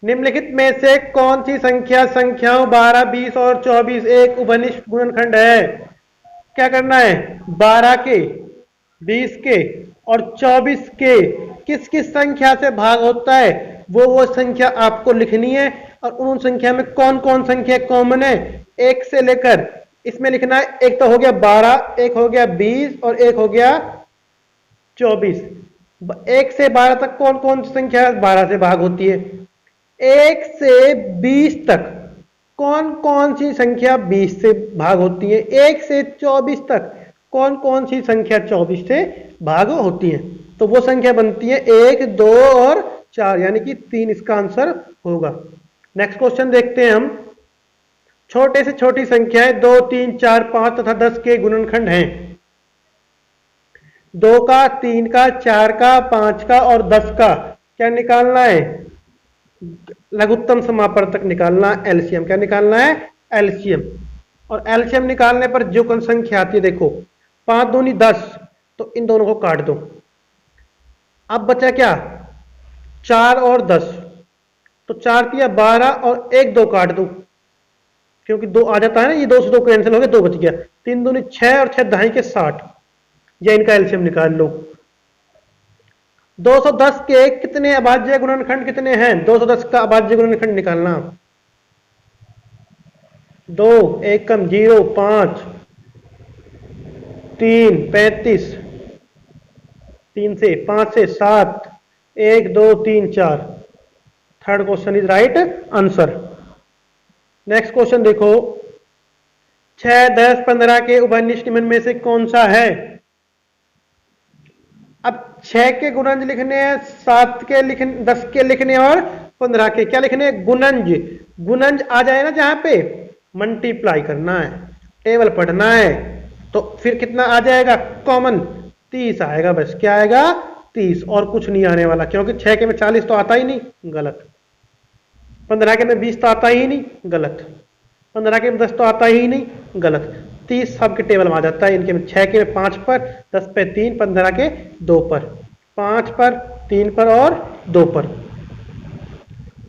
निम्नलिखित में से कौन सी संख्या संख्याओं 12, 20 और 24 एक उभयनिष्ठ गुणनखंड है? क्या करना है? 12 के, 20 के और 24 के किस किस संख्या से भाग होता है वो संख्या आपको लिखनी है। और उन संख्या में कौन कौन संख्या कॉमन है, एक से लेकर इसमें लिखना है। एक तो हो गया 12, एक हो गया 20 और एक हो गया 24। 1 से 12 तक कौन कौन सी संख्या 12 से भाग होती है? 1 से 20 तक कौन कौन सी संख्या 20 से भाग होती है? 1 से 24 तक कौन कौन सी संख्या 24 से भाग होती है? तो वो संख्या बनती है 1, 2 और 4, यानी कि 3 इसका आंसर होगा। नेक्स्ट क्वेश्चन देखते हैं हम। छोटे से छोटी संख्याएं 2, 3, 4, 5 तथा 10 के गुणनखंड हैं। 2 का, 3 का, 4 का, 5 का और 10 का क्या निकालना है? लघुत्तम समापवर्तक निकालना, एलसीएम। क्या निकालना है? एलसीएम। और एलसीएम निकालने पर जो कौन संख्या आती है, देखो 5 दूनी 10, तो इन दोनों को काट दो। अब बचा क्या? 4 और 10, तो 4 दिया 12 और 1 2 काट दो, क्योंकि 2 आ जाता है ना, ये 2 से 2 कैंसिल हो गया, 2 बच गया। 3 दूनी 6 और 6 दहाई के 60, या इनका एलसीएम निकाल लो। 210 के कितने अभाज्य गुणनखंड कितने हैं? 210 का अभाज्य गुणनखंड निकालना। 2, 1 कम 0, 5, 3, 35, 3 से 5 से 7, 1 2 3 4। Third question is right answer. Next question देखो। 6, 10, 15 के उभयनिष्ठ निम्न में से कौन सा है? अब 6 के गुणज लिखने हैं, 7 के लिखने, 10 के लिखने और 15 के क्या लिखने? गुणज। गुणज आ जाए ना जहां पे, मल्टीप्लाई करना है, टेबल पढ़ना है, तो फिर कितना आ जाएगा कॉमन? 30 आएगा। बस क्या आएगा? 30, और कुछ नहीं आने वाला, क्योंकि 6 के में 40 तो आता ही नहीं, गलत। 15 के में 20 तो आता ही नहीं, गलत। 15 के में 10 तो आता ही नहीं, गलत। 30 सबके टेबल में आ जाता है। इनके में 6 के में 5 पर, 10 पे 3, 15 के 2 पर, 5 पर, 3 पर और 2 पर।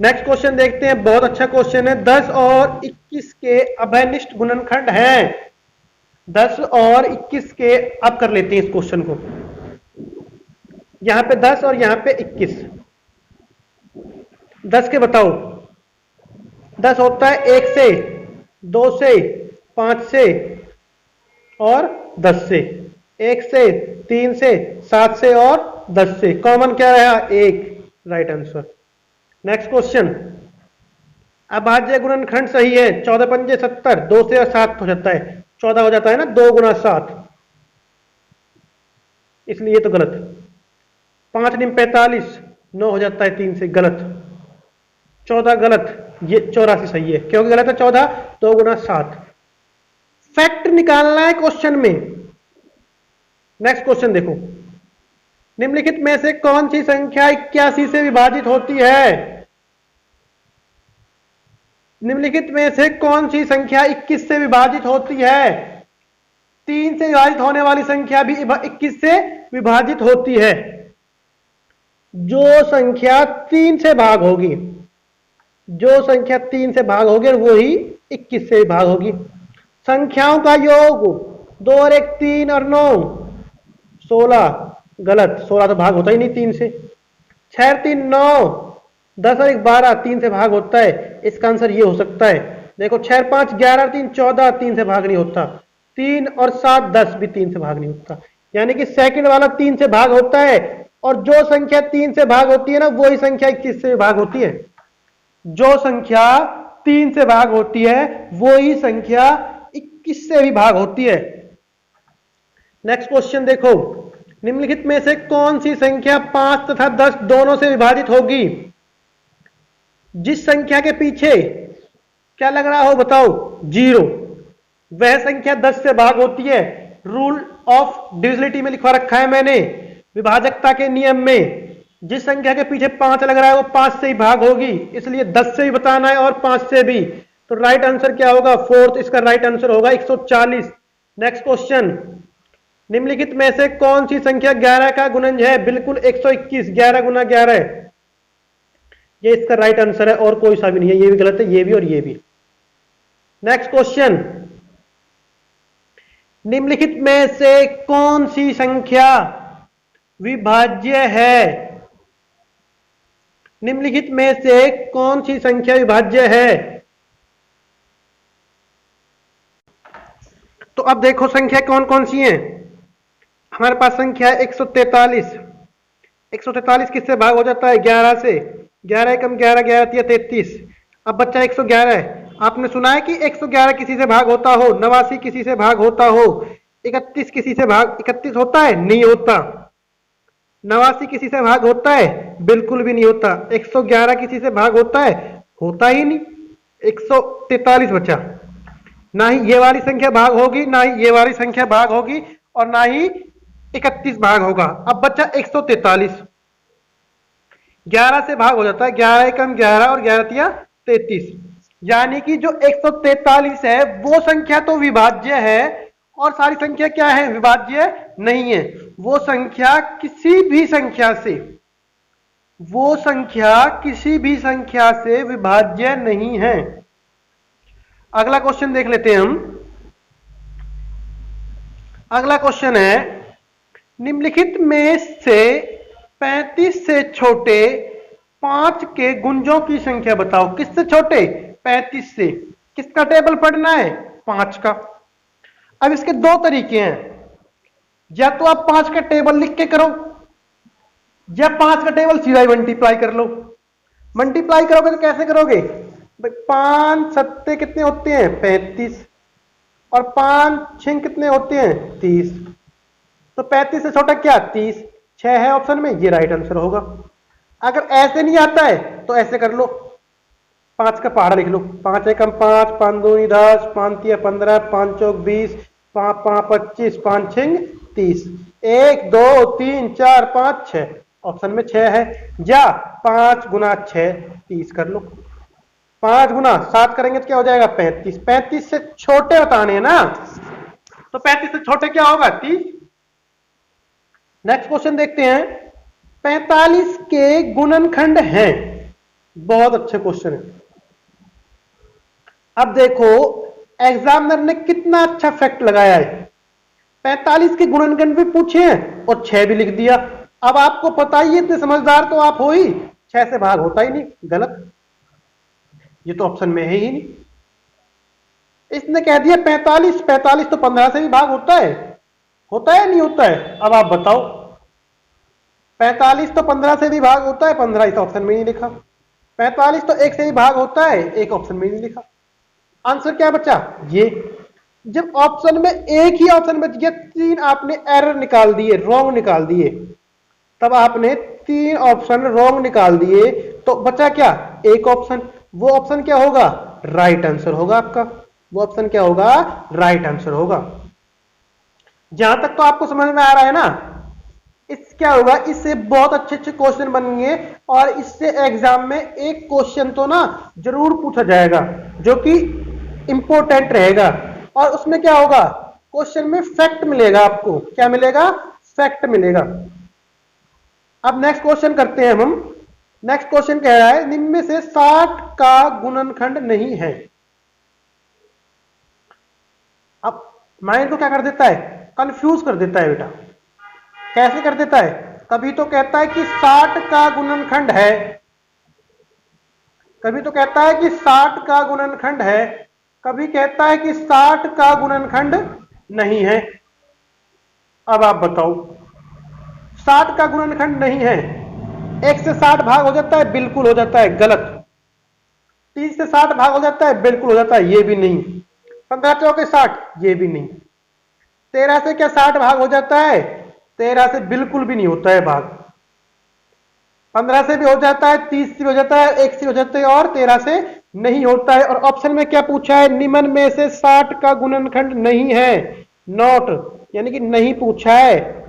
नेक्स्ट क्वेश्चन देखते हैं, बहुत अच्छा क्वेश्चन है। 10 और 21 के अभयनिष्ठ गुणनखंड हैं। 10 और 21 के, अब कर लेते हैं इस क्वेश्चन को। यहां पे 10 और यहां पे 21। 10 के बताओ। 10 होता है 1 से, 2 से, 5 से और 10 से। 1 से, 3 से, 7 से और 10 से। कॉमन क्या रहा? 1, राइट आंसर। Next question. अभाज्य गुणनखंड सही है। 14 पंजे 70, 2 से और 7 हो जाता है, 14 हो जाता है ना, 2 गुना 7, इसलिए तो गलत। 5 निम 45, 9 हो जाता है 3 से, गलत। 14 गलत, ये 84 सही है। क्योंकि गलत है 14, 2 गुना 7। फैक्ट निकालना है क्वेश्चन में। नेक्स्ट क्वेश्चन देखो। निम्नलिखित में से कौन सी संख्या 81 से विभाजित होती है? निम्नलिखित में से कौन सी संख्या 21 से विभाजित होती है? 3 से विभाजित होने वाली संख्या भी 21 से विभाजित होती है। जो संख्या 3 से भाग होगी, जो संख्या 3 से भाग होगी वो ही 21 से भाग होगी। संख्याओं का योग 2 और 1 3 और 9 16, गलत। 16 तो भाग होता ही नहीं 3 से। 6 और 3 9, 10 और 1 12, 3 से भाग होता है। इसका आंसर ये हो सकता है। देखो 6 और 5 11 और 3 14, 3 से भाग नहीं होता। 3 और 7 10 भी 3 से भाग नहीं होता, यानी कि सेकंड वाला 3 से भाग होता है। और जो संख्या 3 से भाग होती है ना, वही संख्या 21 से भाग होती है। जो संख्या 3 से भाग होती है वही संख्या 21 से भी भाग होती है। नेक्स्ट क्वेश्चन देखो। निम्नलिखित में से कौन सी संख्या 5 तथा 10 दोनों से विभाजित होगी? जिस संख्या के पीछे क्या लग रहा हो बताओ? 0, वह संख्या 10 से भाग होती है। रूल ऑफ डिविजिबिलिटी में लिखवा रखा है मैंने, विभाजकता के नियम में। जिस संख्या के पीछे 5 लग रहा है वो 5 से ही भाग होगी, इसलिए 10 से भी बताना है और 5 से भी। तो राइट आंसर क्या होगा? फोर्थ इसका राइट आंसर होगा 140। Next question. निम्नलिखित में से कौन सी संख्या 11 का गुणज है? बिल्कुल 121, 11 गुना 11। ये इसका राइट आंसर है और कोई सा भी नहीं है, ये भी गलत है, ये भी और ये भी। नेक्स्ट क्वेश्चन, निम्नलिखित में से कौन सी संख्या विभाज्य है? निम्नलिखित में से कौन सी संख्या विभाज्य है? तो अब देखो संख्या कौन कौन सी हैं। हमारे पास संख्या है 143। 143 किससे भाग हो जाता है? 11 से। 11 एकम 11, 11 तिया 33। अब बच्चा 111 है। आपने सुना है कि 111 किसी से भाग होता हो, 89 किसी से भाग होता हो, 31 किसी से भाग 31 होता है? नहीं होता। 89 किसी से भाग होता है? बिल्कुल भी नहीं होता। 111 किसी से भाग होता है? होता ही नहीं। 143 बचा। ना ही ये वाली संख्या भाग होगी, ना ही ये वाली संख्या भाग होगी, और ना ही 31 भाग होगा। अब बच्चा 143, 11 से भाग हो जाता है। 11 एकम 11 और 11 तिया 33। यानी कि जो 143 है वो संख्या तो विभाज्य है, और सारी संख्या क्या है? विभाज्य नहीं है। वो संख्या किसी भी संख्या से, वो संख्या किसी भी संख्या से विभाज्य नहीं है। अगला क्वेश्चन देख लेते हैं हम। अगला क्वेश्चन है, निम्नलिखित में से 35 से छोटे 5 के गुंजों की संख्या बताओ। किससे छोटे? 35 से। किसका टेबल पढ़ना है? 5 का। अब इसके दो तरीके हैं, या तो आप 5 का टेबल लिख के करो, या 5 का टेबल सीधा ही मल्टीप्लाई कर लो। मल्टीप्लाई करोगे तो कैसे करोगे? 5 सत्ते कितने होते हैं? 35, और 5 6 कितने होते हैं? 30। तो 35 से छोटा क्या? 30। 6 है ऑप्शन में, ये राइट आंसर होगा। अगर ऐसे नहीं आता है तो ऐसे कर लो, 5 का पहाड़ा लिख लो। 5 एकम 5, 5 दूनी 10, 5 तिया 15, 5 चौक 20, 5 5 25, 5 6 30। 1 2 3 4 5 6, ऑप्शन में 6 है। या 5 गुना 6 30 कर लो। 5 गुना 7 करेंगे तो क्या हो जाएगा? 35। 35 से छोटे बताने हैं ना, तो 35 से छोटे क्या होगा? 30। नेक्स्ट क्वेश्चन देखते हैं, 45 के गुणनखंड हैं। बहुत अच्छे क्वेश्चन है। अब देखो एग्जामिनर ने कितना अच्छा फैक्ट लगाया है। 45 के गुणनखंड भी पूछे हैं और 6 भी लिख दिया। अब आपको पता ही, इतने समझदार तो आप हो ही, 6 से भाग होता ही नहीं, गलत। ये तो ऑप्शन में है ही नहीं। इसने कह दिया 45, 45 तो 15 से भी भाग होता है। होता है नहीं होता है? अब आप बताओ। 45 तो 15 से भी भाग होता है, 15 इस ऑप्शन में नहीं लिखा। 45 तो 1 से भी भाग होता है, 1 ऑप्शन में नहीं लिखा। आंसर क्या बचा? ये। जब ऑप्शन में एक ही ऑप्शन बच गया, 3 आपने एरर निकाल दिए, रॉन्ग निकाल दिए। तब आपने 3 ऑप्शन रॉन्ग निकाल दिए, तो बचा क्या? एक ऑप्शन। वो ऑप्शन क्या होगा? राइट आंसर होगा आपका। वो ऑप्शन क्या होगा? राइट आंसर होगा। जहां तक तो आपको समझ में आ रहा है ना? इस क्या होगा, इससे बहुत अच्छे अच्छे क्वेश्चन बनेंगे, और इससे एग्जाम में एक क्वेश्चन तो ना जरूर पूछा जाएगा जो कि इंपॉर्टेंट रहेगा। और उसमें क्या होगा? क्वेश्चन में फैक्ट मिलेगा आपको। क्या मिलेगा? फैक्ट मिलेगा। अब नेक्स्ट क्वेश्चन करते हैं हम। नेक्स्ट क्वेश्चन कह रहा है, निम्न में से 60 का गुणनखंड नहीं है। अब माइंड को क्या कर देता है? कंफ्यूज कर देता है बेटा। कैसे कर देता है? कभी तो कहता है कि 60 का गुणनखंड है, कभी तो कहता है कि 60 का गुणनखंड है, कभी कहता है कि 60 का गुणनखंड नहीं है। अब आप बताओ, 60 का गुणनखंड नहीं है। 1 से 60 भाग हो जाता है? बिल्कुल हो जाता है, गलत। 30 से 60 भाग हो जाता है? बिल्कुल हो जाता है, ये भी नहीं। 15 चौके 60, ये भी नहीं। 13 से क्या 60 भाग हो जाता है? 13 से बिल्कुल भी नहीं होता है भाग। 15 से भी हो जाता है, 30 से भी हो जाता है, 1 से हो जाता है, और 13 से नहीं होता है। और ऑप्शन में क्या पूछा है? निम्न में से 60 का गुणनखंड नहीं है। नॉट, यानी कि नहीं पूछा है।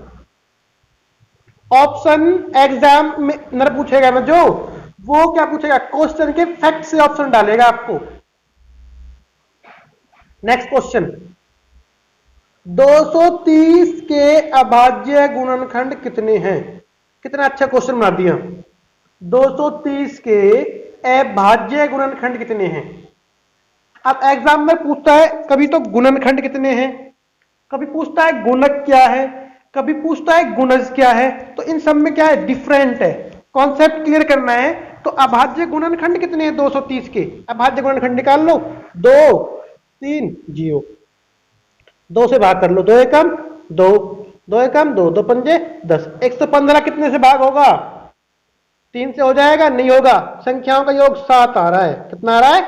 ऑप्शन एग्जाम में न पूछेगा ना जो, वो क्या पूछेगा? क्वेश्चन के फैक्ट से ऑप्शन डालेगा आपको। नेक्स्ट क्वेश्चन, 230 के अभाज्य गुणनखंड कितने हैं? कितना अच्छा क्वेश्चन बना दिया। 230 के अभाज्य गुणनखंड कितने हैं। अब एग्जाम में पूछता है कभी तो गुणनखंड कितने हैं, कभी पूछता है गुणक क्या है, कभी पूछता है गुणज क्या है। तो इन सब में क्या है, डिफरेंट है। कॉन्सेप्ट क्लियर करना है तो अभाज्य गुणनखंड कितने हैं 230 के, अभाज्य गुणनखंड निकाल लो। 2 3 0, 2 से भाग कर लो, 2 एकम 2, 2 एकम 2, 2 पंजे 10। 115 कितने से भाग होगा, 3 से हो जाएगा, नहीं होगा। संख्याओं का योग 7 आ रहा है, कितना आ रहा है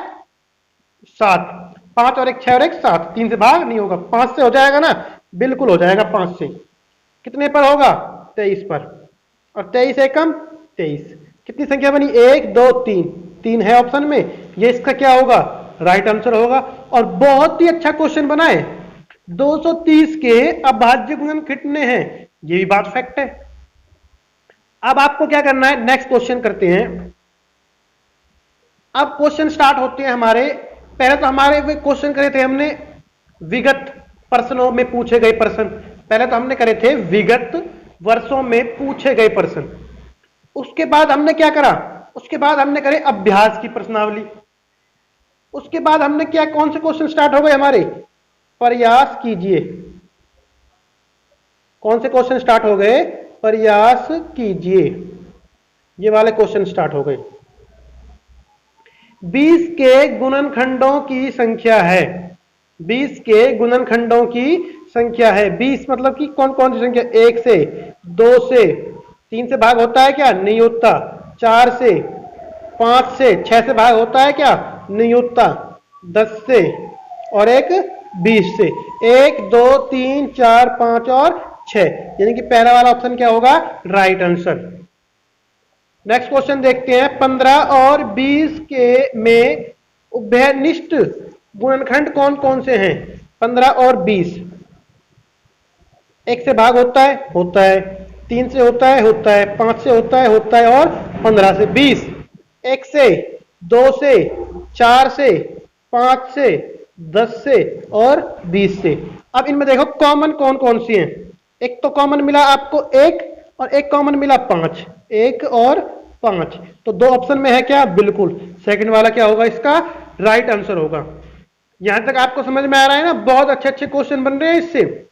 7। 5 और 1 6 और 1 7, 3 से भाग नहीं होगा। 5 से हो जाएगा ना, बिल्कुल हो जाएगा 5 से। कितने पर होगा, 23 पर, और 23 एकम 23। कितनी संख्या बनी, 1 2 3, 3 है ऑप्शन में, ये इसका क्या होगा, राइट आंसर होगा। और बहुत ही अच्छा क्वेश्चन बना है। 230 के अभाज्य गुणन कितने हैं, ये भी बात फैक्ट है। अब आपको क्या करना है, नेक्स्ट क्वेश्चन करते हैं। अब क्वेश्चन स्टार्ट होते हैं हमारे। पहले तो हमारे क्वेश्चन करे थे हमने विगत प्रश्नों में पूछे गए प्रश्न, पहले तो हमने करे थे विगत वर्षों में पूछे गए प्रश्न। उसके बाद हमने क्या करा, उसके बाद हमने करे अभ्यास की प्रश्नावली। उसके बाद हमने क्या, कौन से क्वेश्चन स्टार्ट हो गए हमारे, प्रयास कीजिए। कौन से क्वेश्चन स्टार्ट हो गए, प्रयास कीजिए, ये वाले क्वेश्चन स्टार्ट हो गए। 20 के गुणनखंडों की संख्या है, 20 के गुणनखंडों की संख्या है। 20 मतलब कि कौन कौन सी संख्या, 1 से 2 से, 3 से भाग होता है क्या, नहीं होता। 4 से, 5 से, 6 से भाग होता है क्या, नहीं होता। 10 से, और एक 20 से। 1 2 3 4 5 और 6, यानी कि पहला वाला ऑप्शन क्या होगा, राइट आंसर। नेक्स्ट क्वेश्चन देखते हैं। 15 और 20 के में उभयनिष्ठ गुणनखंड कौन कौन से हैं। 15 और 20, 1 से भाग होता है, होता है। 3 से होता है, होता है। 5 से होता है, होता है। और 15 से। 20 1 से, 2 से, 4 से, 5 से, 10 से और 20 से। अब इनमें देखो कॉमन कौन कौन सी हैं। एक तो कॉमन मिला आपको 1, और एक कॉमन मिला 5, 1 और 5। तो 2 ऑप्शन में है क्या, बिल्कुल सेकंड वाला क्या होगा, इसका राइट आंसर होगा। यहां तक आपको समझ में आ रहा है ना, बहुत अच्छे अच्छे क्वेश्चन बन रहे हैं इससे।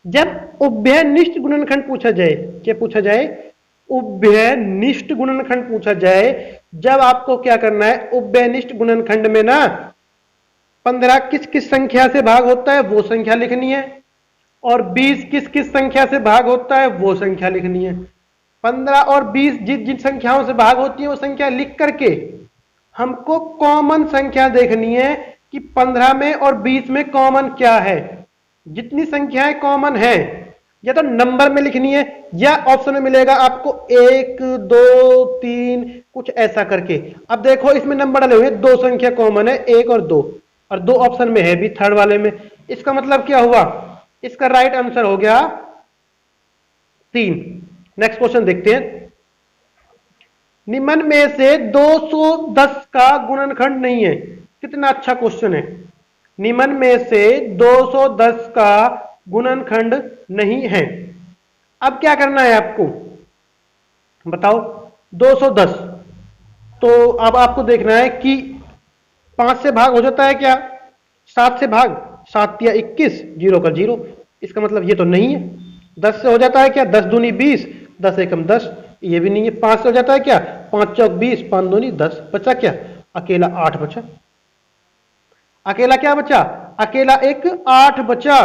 जब उभयनिष्ठ गुणनखंड पूछा जाए, क्या पूछा जाए, उभयनिष्ठ गुणनखंड पूछा जाए, जब आपको क्या करना है, उभयनिष्ठ गुणनखंड में ना 15 किस किस संख्या से भाग होता है वो संख्या लिखनी है, और 20 किस किस संख्या से भाग होता है वो संख्या लिखनी है। 15 और 20 जिन जिन संख्याओं से भाग होती है वो संख्या लिख करके हमको कॉमन संख्या देखनी है कि 15 में और 20 में कॉमन क्या है। जितनी संख्याएं कॉमन है या तो नंबर में लिखनी है, या ऑप्शन में मिलेगा आपको 1 2 3 कुछ ऐसा करके। अब देखो इसमें नंबर डाले हुए 2 संख्या कॉमन है, 1 और 2, और 2 ऑप्शन में है भी थर्ड वाले में। इसका मतलब क्या हुआ, इसका राइट आंसर हो गया 3। नेक्स्ट क्वेश्चन देखते हैं। निम्न में से 210 का गुणनखंड नहीं है। कितना अच्छा क्वेश्चन है। निम्न में से 210 का गुणनखंड नहीं है। अब क्या करना है आपको, बताओ। 210, तो अब आपको देखना है कि 5 से भाग हो जाता है क्या, 7 से भाग, 7 या 21, 0 का 0। इसका मतलब ये तो नहीं है। 10 से हो जाता है क्या, 10 दूनी 20, 10 एकम 10, ये भी नहीं है। 5 से हो जाता है क्या, 5 चौक 20, 5 दूनी 10, बचा क्या, अकेला 8 बचा। अकेला क्या बचा, अकेला एक 8 बचा।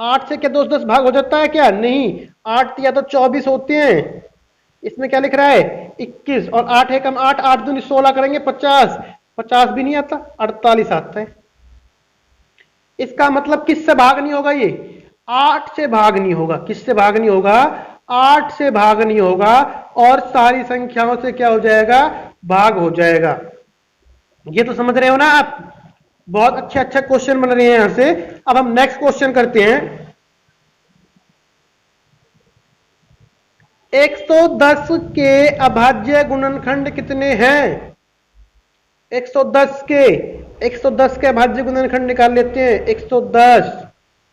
8 से क्या 210 भाग हो जाता है क्या, नहीं। 8 या तो 24 होते हैं, इसमें क्या लिख रहा है 21, और 8 एकम 8, 8 दूनी 16 करेंगे 50, 50 भी नहीं आता, 48 आता है। इसका मतलब किससे भाग नहीं होगा, ये 8 से भाग नहीं होगा। किससे भाग नहीं होगा, 8 से भाग नहीं होगा, और सारी संख्याओं से क्या हो जाएगा, भाग हो जाएगा। ये तो समझ रहे हो ना आप। बहुत अच्छे अच्छे क्वेश्चन बन रहे हैं यहां से। अब हम नेक्स्ट क्वेश्चन करते हैं। 110 के अभाज्य गुणनखंड कितने हैं। 110 के अभाज्य गुणनखंड निकाल लेते हैं। 110,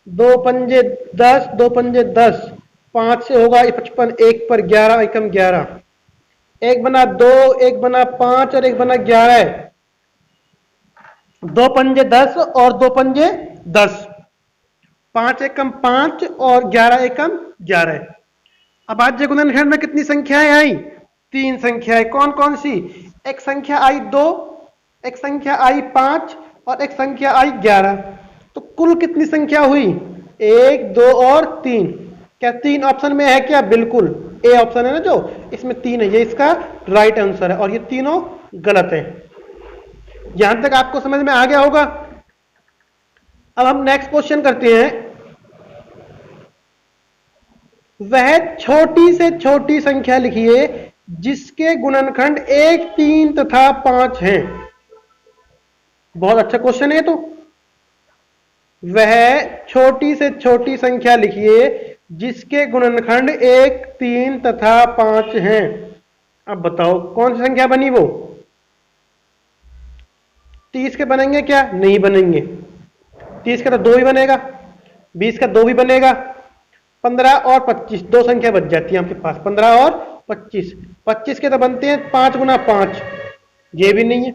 2 पंजे 10, 2 पंजे 10, 5 से होगा 55, 1 पर 11 एकम 11, एक बना 2, एक बना 5 और एक बना 11 है। 2 पंजे 10 और 2 पंजे 10, 5 एकम 5 और 11 एकम 11 है। अब भाज्य गुणनखंड में कितनी संख्याएं आई? 3 संख्याएं। कौन कौन सी? एक संख्या आई 2, एक संख्या आई 5 और एक संख्या आई 11। तो कुल कितनी संख्या हुई? 1, 2 और 3। क्या 3 ऑप्शन में है क्या? बिल्कुल, ए ऑप्शन है ना जो, इसमें 3 है, ये इसका राइट आंसर है और ये तीनों गलत है। यहां तक आपको समझ में आ गया होगा। अब हम नेक्स्ट क्वेश्चन करते हैं। वह छोटी से छोटी संख्या लिखिए जिसके गुणनखंड 1, 3 तथा 5 हैं। बहुत अच्छा क्वेश्चन है तो। वह छोटी से छोटी संख्या लिखिए जिसके गुणनखंड 1, 3 तथा 5 हैं। अब बताओ कौन सी संख्या बनी वो? 30 के बनेंगे क्या? नहीं बनेंगे। 30 का तो 2 ही बनेगा, 20 का 2 भी बनेगा, 15 और 25 दो संख्या बच जाती है आपके पास, 15 और 25। 25 के तो बनते हैं 5 गुना 5, ये भी नहीं है।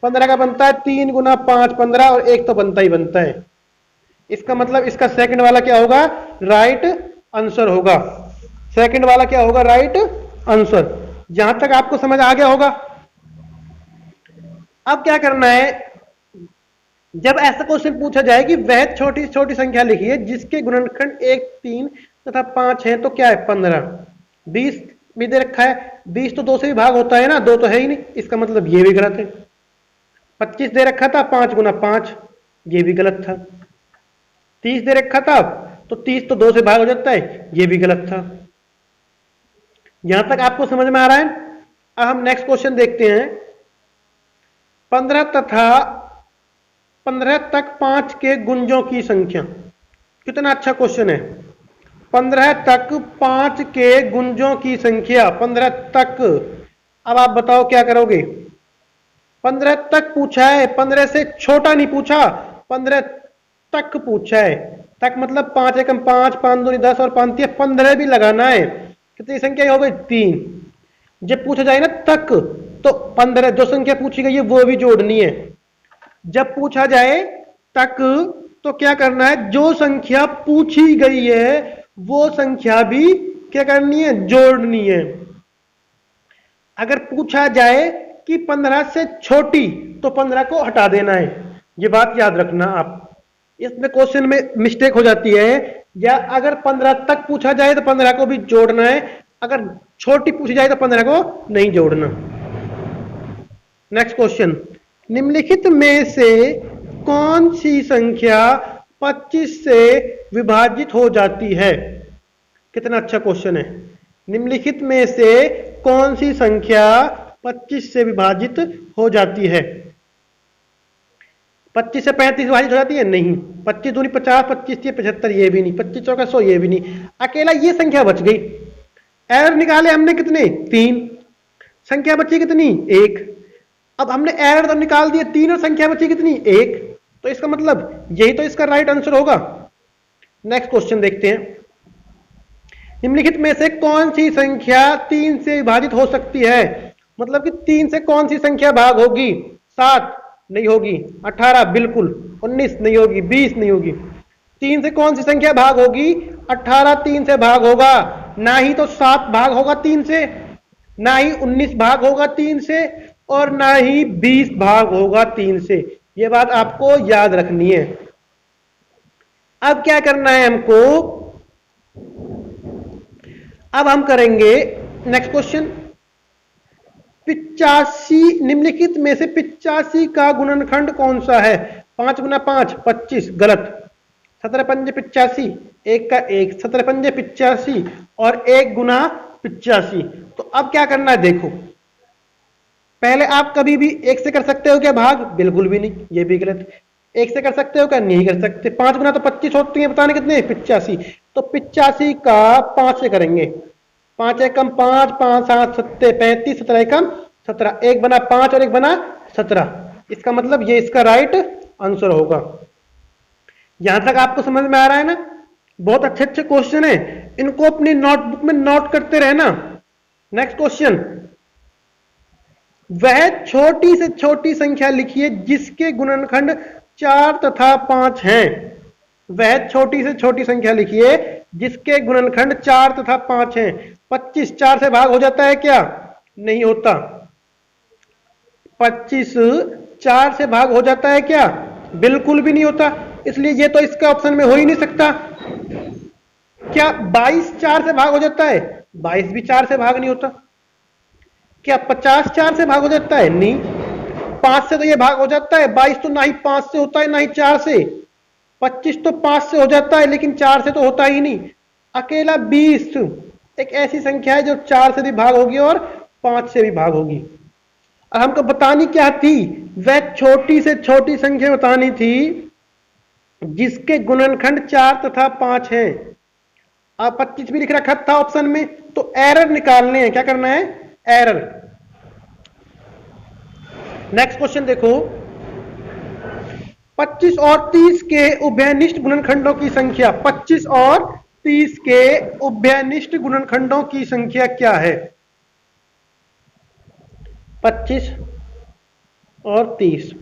15 का बनता है 3 गुना 5 15 और एक तो बनता ही बनता है। इसका मतलब इसका सेकंड वाला क्या होगा? राइट आंसर होगा। सेकंड वाला क्या होगा? Right answer. यहां तक आपको समझ आ गया होगा। अब क्या करना है, जब ऐसा क्वेश्चन पूछा जाए कि वह छोटी से छोटी संख्या लिखिए जिसके गुणनखंड 1, 3 तथा 5 है, तो क्या है? 15। 20 भी दे रखा है, 20 तो 2 से भी भाग होता है ना, 2 तो है ही नहीं, इसका मतलब ये भी गलत है। 25 दे रखा था 5 गुना 5, ये भी गलत था। 30 दे रखा था तो 30 तो 2 से भाग हो जाता है, ये भी गलत था। यहां तक आपको समझ में आ रहा है? अब हम नेक्स्ट क्वेश्चन देखते हैं। 15 तथा 15 तक 5 के गुंजों की संख्या। कितना अच्छा क्वेश्चन है। 15 तक 5 के गुंजों की संख्या, 15 तक। अब आप बताओ क्या करोगे? 15 तक पूछा है, 15 से छोटा नहीं पूछा, 15 तक पूछा है। तक मतलब 5 एकम 5, 5 दूनी 10 और 5 3 15 भी लगाना है। कितनी संख्या हो गई? 3। जब पूछा जाए ना तक, तो 15 जो संख्या पूछी गई है वो भी जोड़नी है। जब पूछा जाए तक तो क्या करना है? जो संख्या पूछी गई है वो संख्या भी क्या करनी है? जोड़नी है। अगर पूछा जाए कि 15 से छोटी, तो 15 को हटा देना है। ये बात याद रखना आप, इसमें क्वेश्चन में मिस्टेक हो जाती है। या अगर 15 तक पूछा जाए तो 15 को भी जोड़ना है, अगर छोटी पूछी जाए तो 15 को नहीं जोड़ना। नेक्स्ट क्वेश्चन, निम्नलिखित में से कौन सी संख्या 25 से विभाजित हो जाती है? कितना अच्छा क्वेश्चन है। निम्नलिखित में से कौन सी संख्या 25 से विभाजित हो जाती है? 25 से 35 विभाजित हो जाती है? नहीं। 25 दूनी 50, 25 3 75, ये भी नहीं। 25 चौका 100, ये भी नहीं। अकेला ये संख्या बच गई। एरर निकाले हमने कितने? 3। संख्या बची कितनी? 1। अब हमने एरर तो निकाल दिए 3 और संख्या बची कितनी? 1। तो इसका मतलब यही तो इसका राइट आंसर होगा। नेक्स्ट क्वेश्चन देखते हैं। निम्नलिखित में से कौन सी संख्या 3 से विभाजित हो सकती है? मतलब कि 3 से कौन सी संख्या भाग होगी? 7 नहीं होगी, 18 बिल्कुल, 19 नहीं होगी, 20 नहीं होगी। 3 से कौन सी संख्या भाग होगी? 18 3 से भाग होगा। ना ही तो 7 भाग होगा 3 से, ना ही 19 भाग होगा 3 से, और ना ही 20 भाग होगा 3 से। यह बात आपको याद रखनी है। अब क्या करना है हमको? अब हम करेंगे नेक्स्ट क्वेश्चन। 85, निम्नलिखित में से 85 का गुणनखंड कौन सा है? 5 गुना 5 25, गलत। 17 पंजे 85, 1 का 1, 17 पंजे 85 और 1 गुना 85। तो अब क्या करना है देखो, पहले आप कभी भी 1 से कर सकते हो क्या भाग? बिल्कुल भी नहीं, ये भी गलत। 1 से कर सकते हो क्या? नहीं कर सकते। 5 गुना तो 25 होती है, बताने कितने? 85। तो 85 का 5 से करेंगे। 5 एकम 5, 5 7 7 35, 17 एकम 17, 1 बना 5 और 1 बना 17। इसका मतलब ये इसका राइट आंसर होगा। यहां तक आपको समझ में आ रहा है ना? बहुत अच्छे क्वेश्चन है, इनको अपनी नोटबुक में नोट करते रहना। नेक्स्ट क्वेश्चन, वह छोटी से छोटी संख्या लिखिए जिसके गुणनखंड 4 तथा 5 हैं। वह छोटी से छोटी संख्या लिखिए जिसके गुणनखंड 4 तथा 5 हैं। 25 4 से भाग हो जाता है क्या? नहीं होता। 25 4 से भाग हो जाता है क्या? बिल्कुल भी नहीं होता। इसलिए ये तो इसका ऑप्शन में हो ही नहीं सकता। क्या 22 4 से भाग हो जाता है? 22 भी 4 से भाग नहीं होता। क्या 50 4 से भाग हो जाता है? नहीं। 5 से तो ये भाग हो जाता है। 22 तो ना ही 5 से होता है ना ही 4 से। 25 तो 5 से हो जाता है लेकिन 4 से तो होता ही नहीं। अकेला 20 एक ऐसी संख्या है जो 4 से भी भाग होगी और 5 से भी भाग होगी। और हमको बतानी क्या थी? वह छोटी से छोटी संख्या बतानी थी जिसके गुणनखंड 4 तथा 5 हैं। अब 25 भी लिख रखा था ऑप्शन में, तो एरर निकालने हैं। क्या करना है? एरर। नेक्स्ट क्वेश्चन देखो, 25 और 30 के उभयनिष्ठ गुणनखंडों की संख्या। 25 और 30 के उभयनिष्ठ गुणनखंडों की संख्या क्या है? 25 और 30।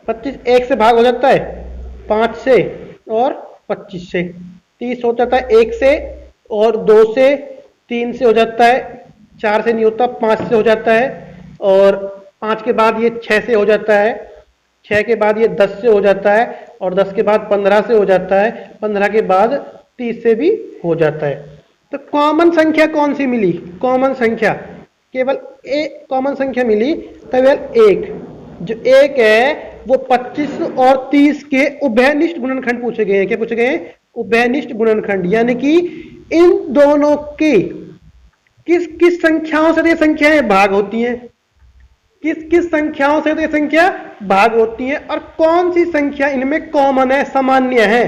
25 1 से भाग हो जाता है, 5 से और 25 से। 30 हो जाता है 1 से और 2 से, 3 से हो जाता है, 4 से नहीं होता, 5 से हो जाता है, और 5 के बाद ये 6 से हो जाता है, 6 के बाद ये 10 से हो जाता है, और 10 के बाद 15 से हो जाता है, 15 के बाद 30 से भी हो जाता है। तो कॉमन संख्या कौन सी मिली? कॉमन संख्या केवल एक कॉमन संख्या मिली, केवल एक। जो एक है वो 25 और 30 के उभयनिष्ठ गुणनखंड पूछे गए हैं। क्या पूछे गए हैं? उभयनिष्ठ गुणनखंड, यानी कि इन दोनों के किस किस संख्याओं से ये संख्याएं भाग होती हैं, किस किस संख्याओं से ये संख्या भाग होती है, और कौन सी संख्या इनमें कॉमन है, सामान्य है।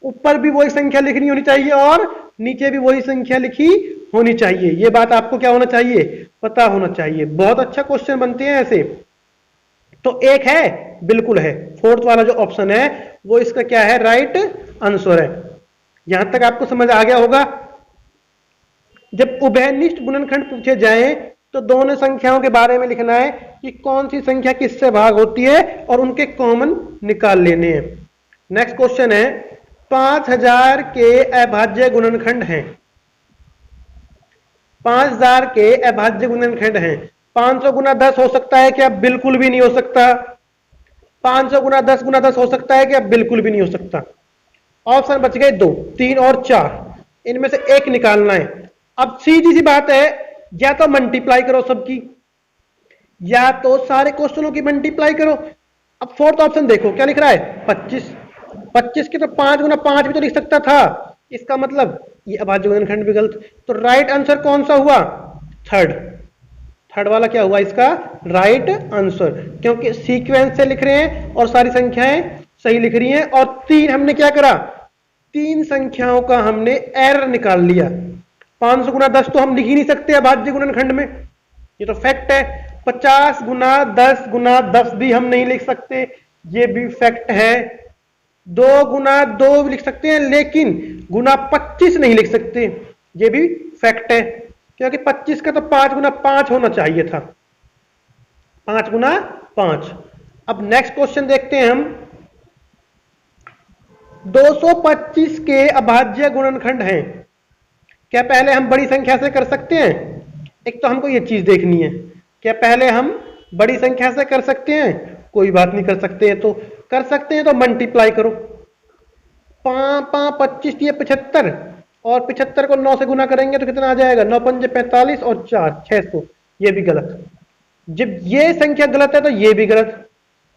ऊपर भी वही संख्या लिखनी होनी चाहिए और नीचे भी वही संख्या लिखी होनी चाहिए। ये बात आपको क्या होना चाहिए? पता होना चाहिए। बहुत अच्छा क्वेश्चन बनते हैं ऐसे। तो एक है, बिल्कुल है। फोर्थ वाला जो ऑप्शन है वो इसका क्या है? राइट आंसर है। यहां तक आपको समझ आ गया होगा। जब उभयनिष्ठ गुणनखंड पूछे जाएं तो दोनों संख्याओं के बारे में लिखना है कि कौन सी संख्या किससे भाग होती है और उनके कॉमन निकाल लेने हैं। नेक्स्ट क्वेश्चन है, 5000 के अभाज्य गुणनखंड हैं। 5000 के अभाज्य गुणनखंड हैं। 500 गुना 10 हो सकता है क्या? बिल्कुल भी नहीं हो सकता। 500 गुना 10 हो सकता है क्या? बिल्कुल भी नहीं हो सकता। ऑप्शन बच गए 2, 3 और 4। इनमें से एक निकालना है। अब सीधी सी बात है, या तो मल्टीप्लाई करो सबकी, या तो सारे क्वेश्चनों की मल्टीप्लाई करो। अब फोर्थ ऑप्शन देखो क्या लिख रहा है? 25। 25 के तो 5 गुना 5 भी तो लिख सकता था। इसका मतलब ये अभाज्य गुणनखंड भी गलत। तो राइट आंसर कौन सा हुआ? थर्ड। थर्ड वाला क्या हुआ इसका? राइट आंसर, क्योंकि सीक्वेंस से लिख रहे हैं और सारी संख्याएं सही लिख रही हैं। और तीन हमने क्या करा? तीन संख्याओं का हमने एरर निकाल लिया। 500 गुना 10 तो हम लिख ही नहीं सकते अभाज्य गुणनखंड में, ये तो फैक्ट है। 50 गुना 10 गुना 10 भी हम नहीं लिख सकते, ये भी फैक्ट है। 2 गुना 2 लिख सकते हैं लेकिन गुना 25 नहीं लिख सकते, ये भी फैक्ट है। क्योंकि 25 का तो 5 गुना 5 होना चाहिए था, 5 गुना 5। अब नेक्स्ट क्वेश्चन देखते हैं हम। 225 के अभाज्य गुणनखंड हैं। क्या पहले हम बड़ी संख्या से कर सकते हैं? एक तो हमको ये चीज देखनी है, क्या पहले हम बड़ी संख्या से कर सकते हैं? कोई बात नहीं, कर सकते हैं तो कर सकते हैं, तो मल्टीप्लाई करो। 25 ये 75, और 75 को 9 से गुना करेंगे तो कितना आ जाएगा? 9 पंजे 45 और 4 600। ये भी गलत। जब ये संख्या गलत है तो ये भी गलत।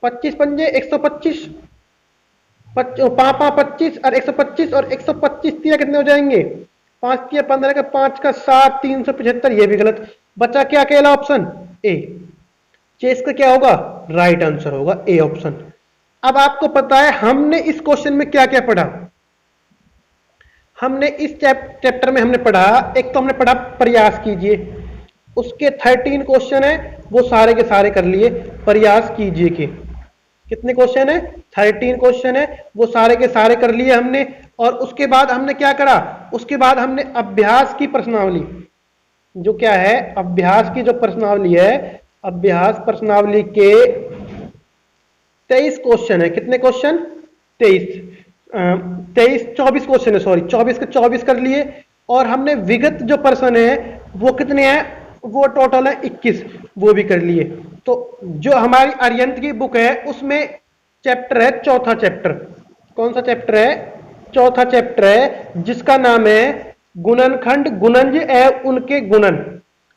25 पंजे 125, 5 25 और 125, और 125 तीन कितने हो जाएंगे? 5 के 15 का 5 का 7, 375। ये भी गलत। बचा क्या? अकेला ऑप्शन ए। चेस का क्या होगा? राइट आंसर होगा ए ऑप्शन। अब आपको पता है हमने इस क्वेश्चन में क्या क्या पढ़ा। हमने इस चैप्टर में हमने पढ़ा, एक तो हमने पढ़ा प्रयास कीजिए, उसके 13 क्वेश्चन है वो सारे के सारे कर लिए। प्रयास कीजिए के कितने क्वेश्चन है? 13 क्वेश्चन है, वो सारे के सारे कर लिए हमने। और उसके बाद हमने क्या करा? उसके बाद हमने अभ्यास की प्रश्नावली, जो क्या है अभ्यास की जो प्रश्नावली है, अभ्यास प्रश्नावली के 23 क्वेश्चन है। कितने क्वेश्चन? 24 क्वेश्चन है, सॉरी 24 के 24 कर लिए। और हमने विगत जो प्रश्न है वो कितने हैं? वो टोटल है 21, वो भी कर लिए। तो जो हमारी अरिहंत की बुक है उसमें चैप्टर है, चौथा चैप्टर। कौन सा चैप्टर है? चौथा चैप्टर है, जिसका नाम है गुणनखंड, गुणज एवं उनके गुणन,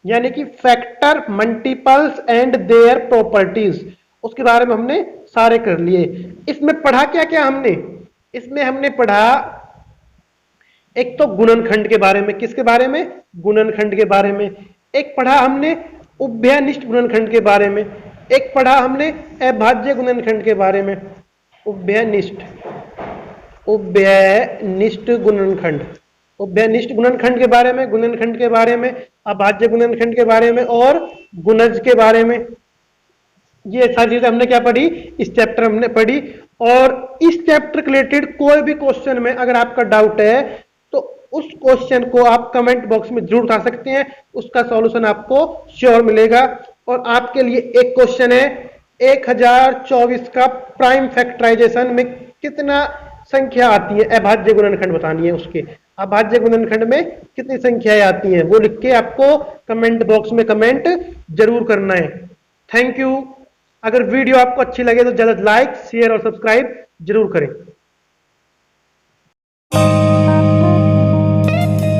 यानी कि factor, multiples and their properties. उसके बारे में हमने सारे कर लिए। इसमें पढ़ा क्या क्या हमने? इसमें हमने पढ़ा एक तो गुणनखंड के बारे में। किसके बारे में? गुणनखंड के बारे में। एक पढ़ा हमने उभयनिष्ठ गुणनखंड के बारे में। एक पढ़ा हमने अभाज्य गुणनखंड के बारे में। उभयनिष्ठ गुणनखंड, उभयनिष्ठ गुणनखंड के बारे में, गुणनखंड के बारे में, अभाज्य गुणनखंड के बारे में और गुणज के बारे में। ये सारी चीजें हमने क्या पढ़ी? इस चैप्टर हमने पढ़ी। और इस चैप्टर के रिलेटेड कोई भी क्वेश्चन में अगर आपका डाउट है तो उस क्वेश्चन को आप कमेंट बॉक्स में जरूर उठा सकते हैं, उसका सॉल्यूशन आपको श्योर मिलेगा। और आपके लिए एक क्वेश्चन है, 1024 का प्राइम फैक्टराइजेशन में कितना संख्या आती है? अभाज्य गुणनखंड बतानी है, उसके अभाज्य गुणनखंड में कितनी संख्याएं आती हैं वो लिख के आपको कमेंट बॉक्स में कमेंट जरूर करना है। Thank you. अगर वीडियो आपको अच्छी लगे तो जल्द लाइक, शेयर और सब्सक्राइब जरूर करें।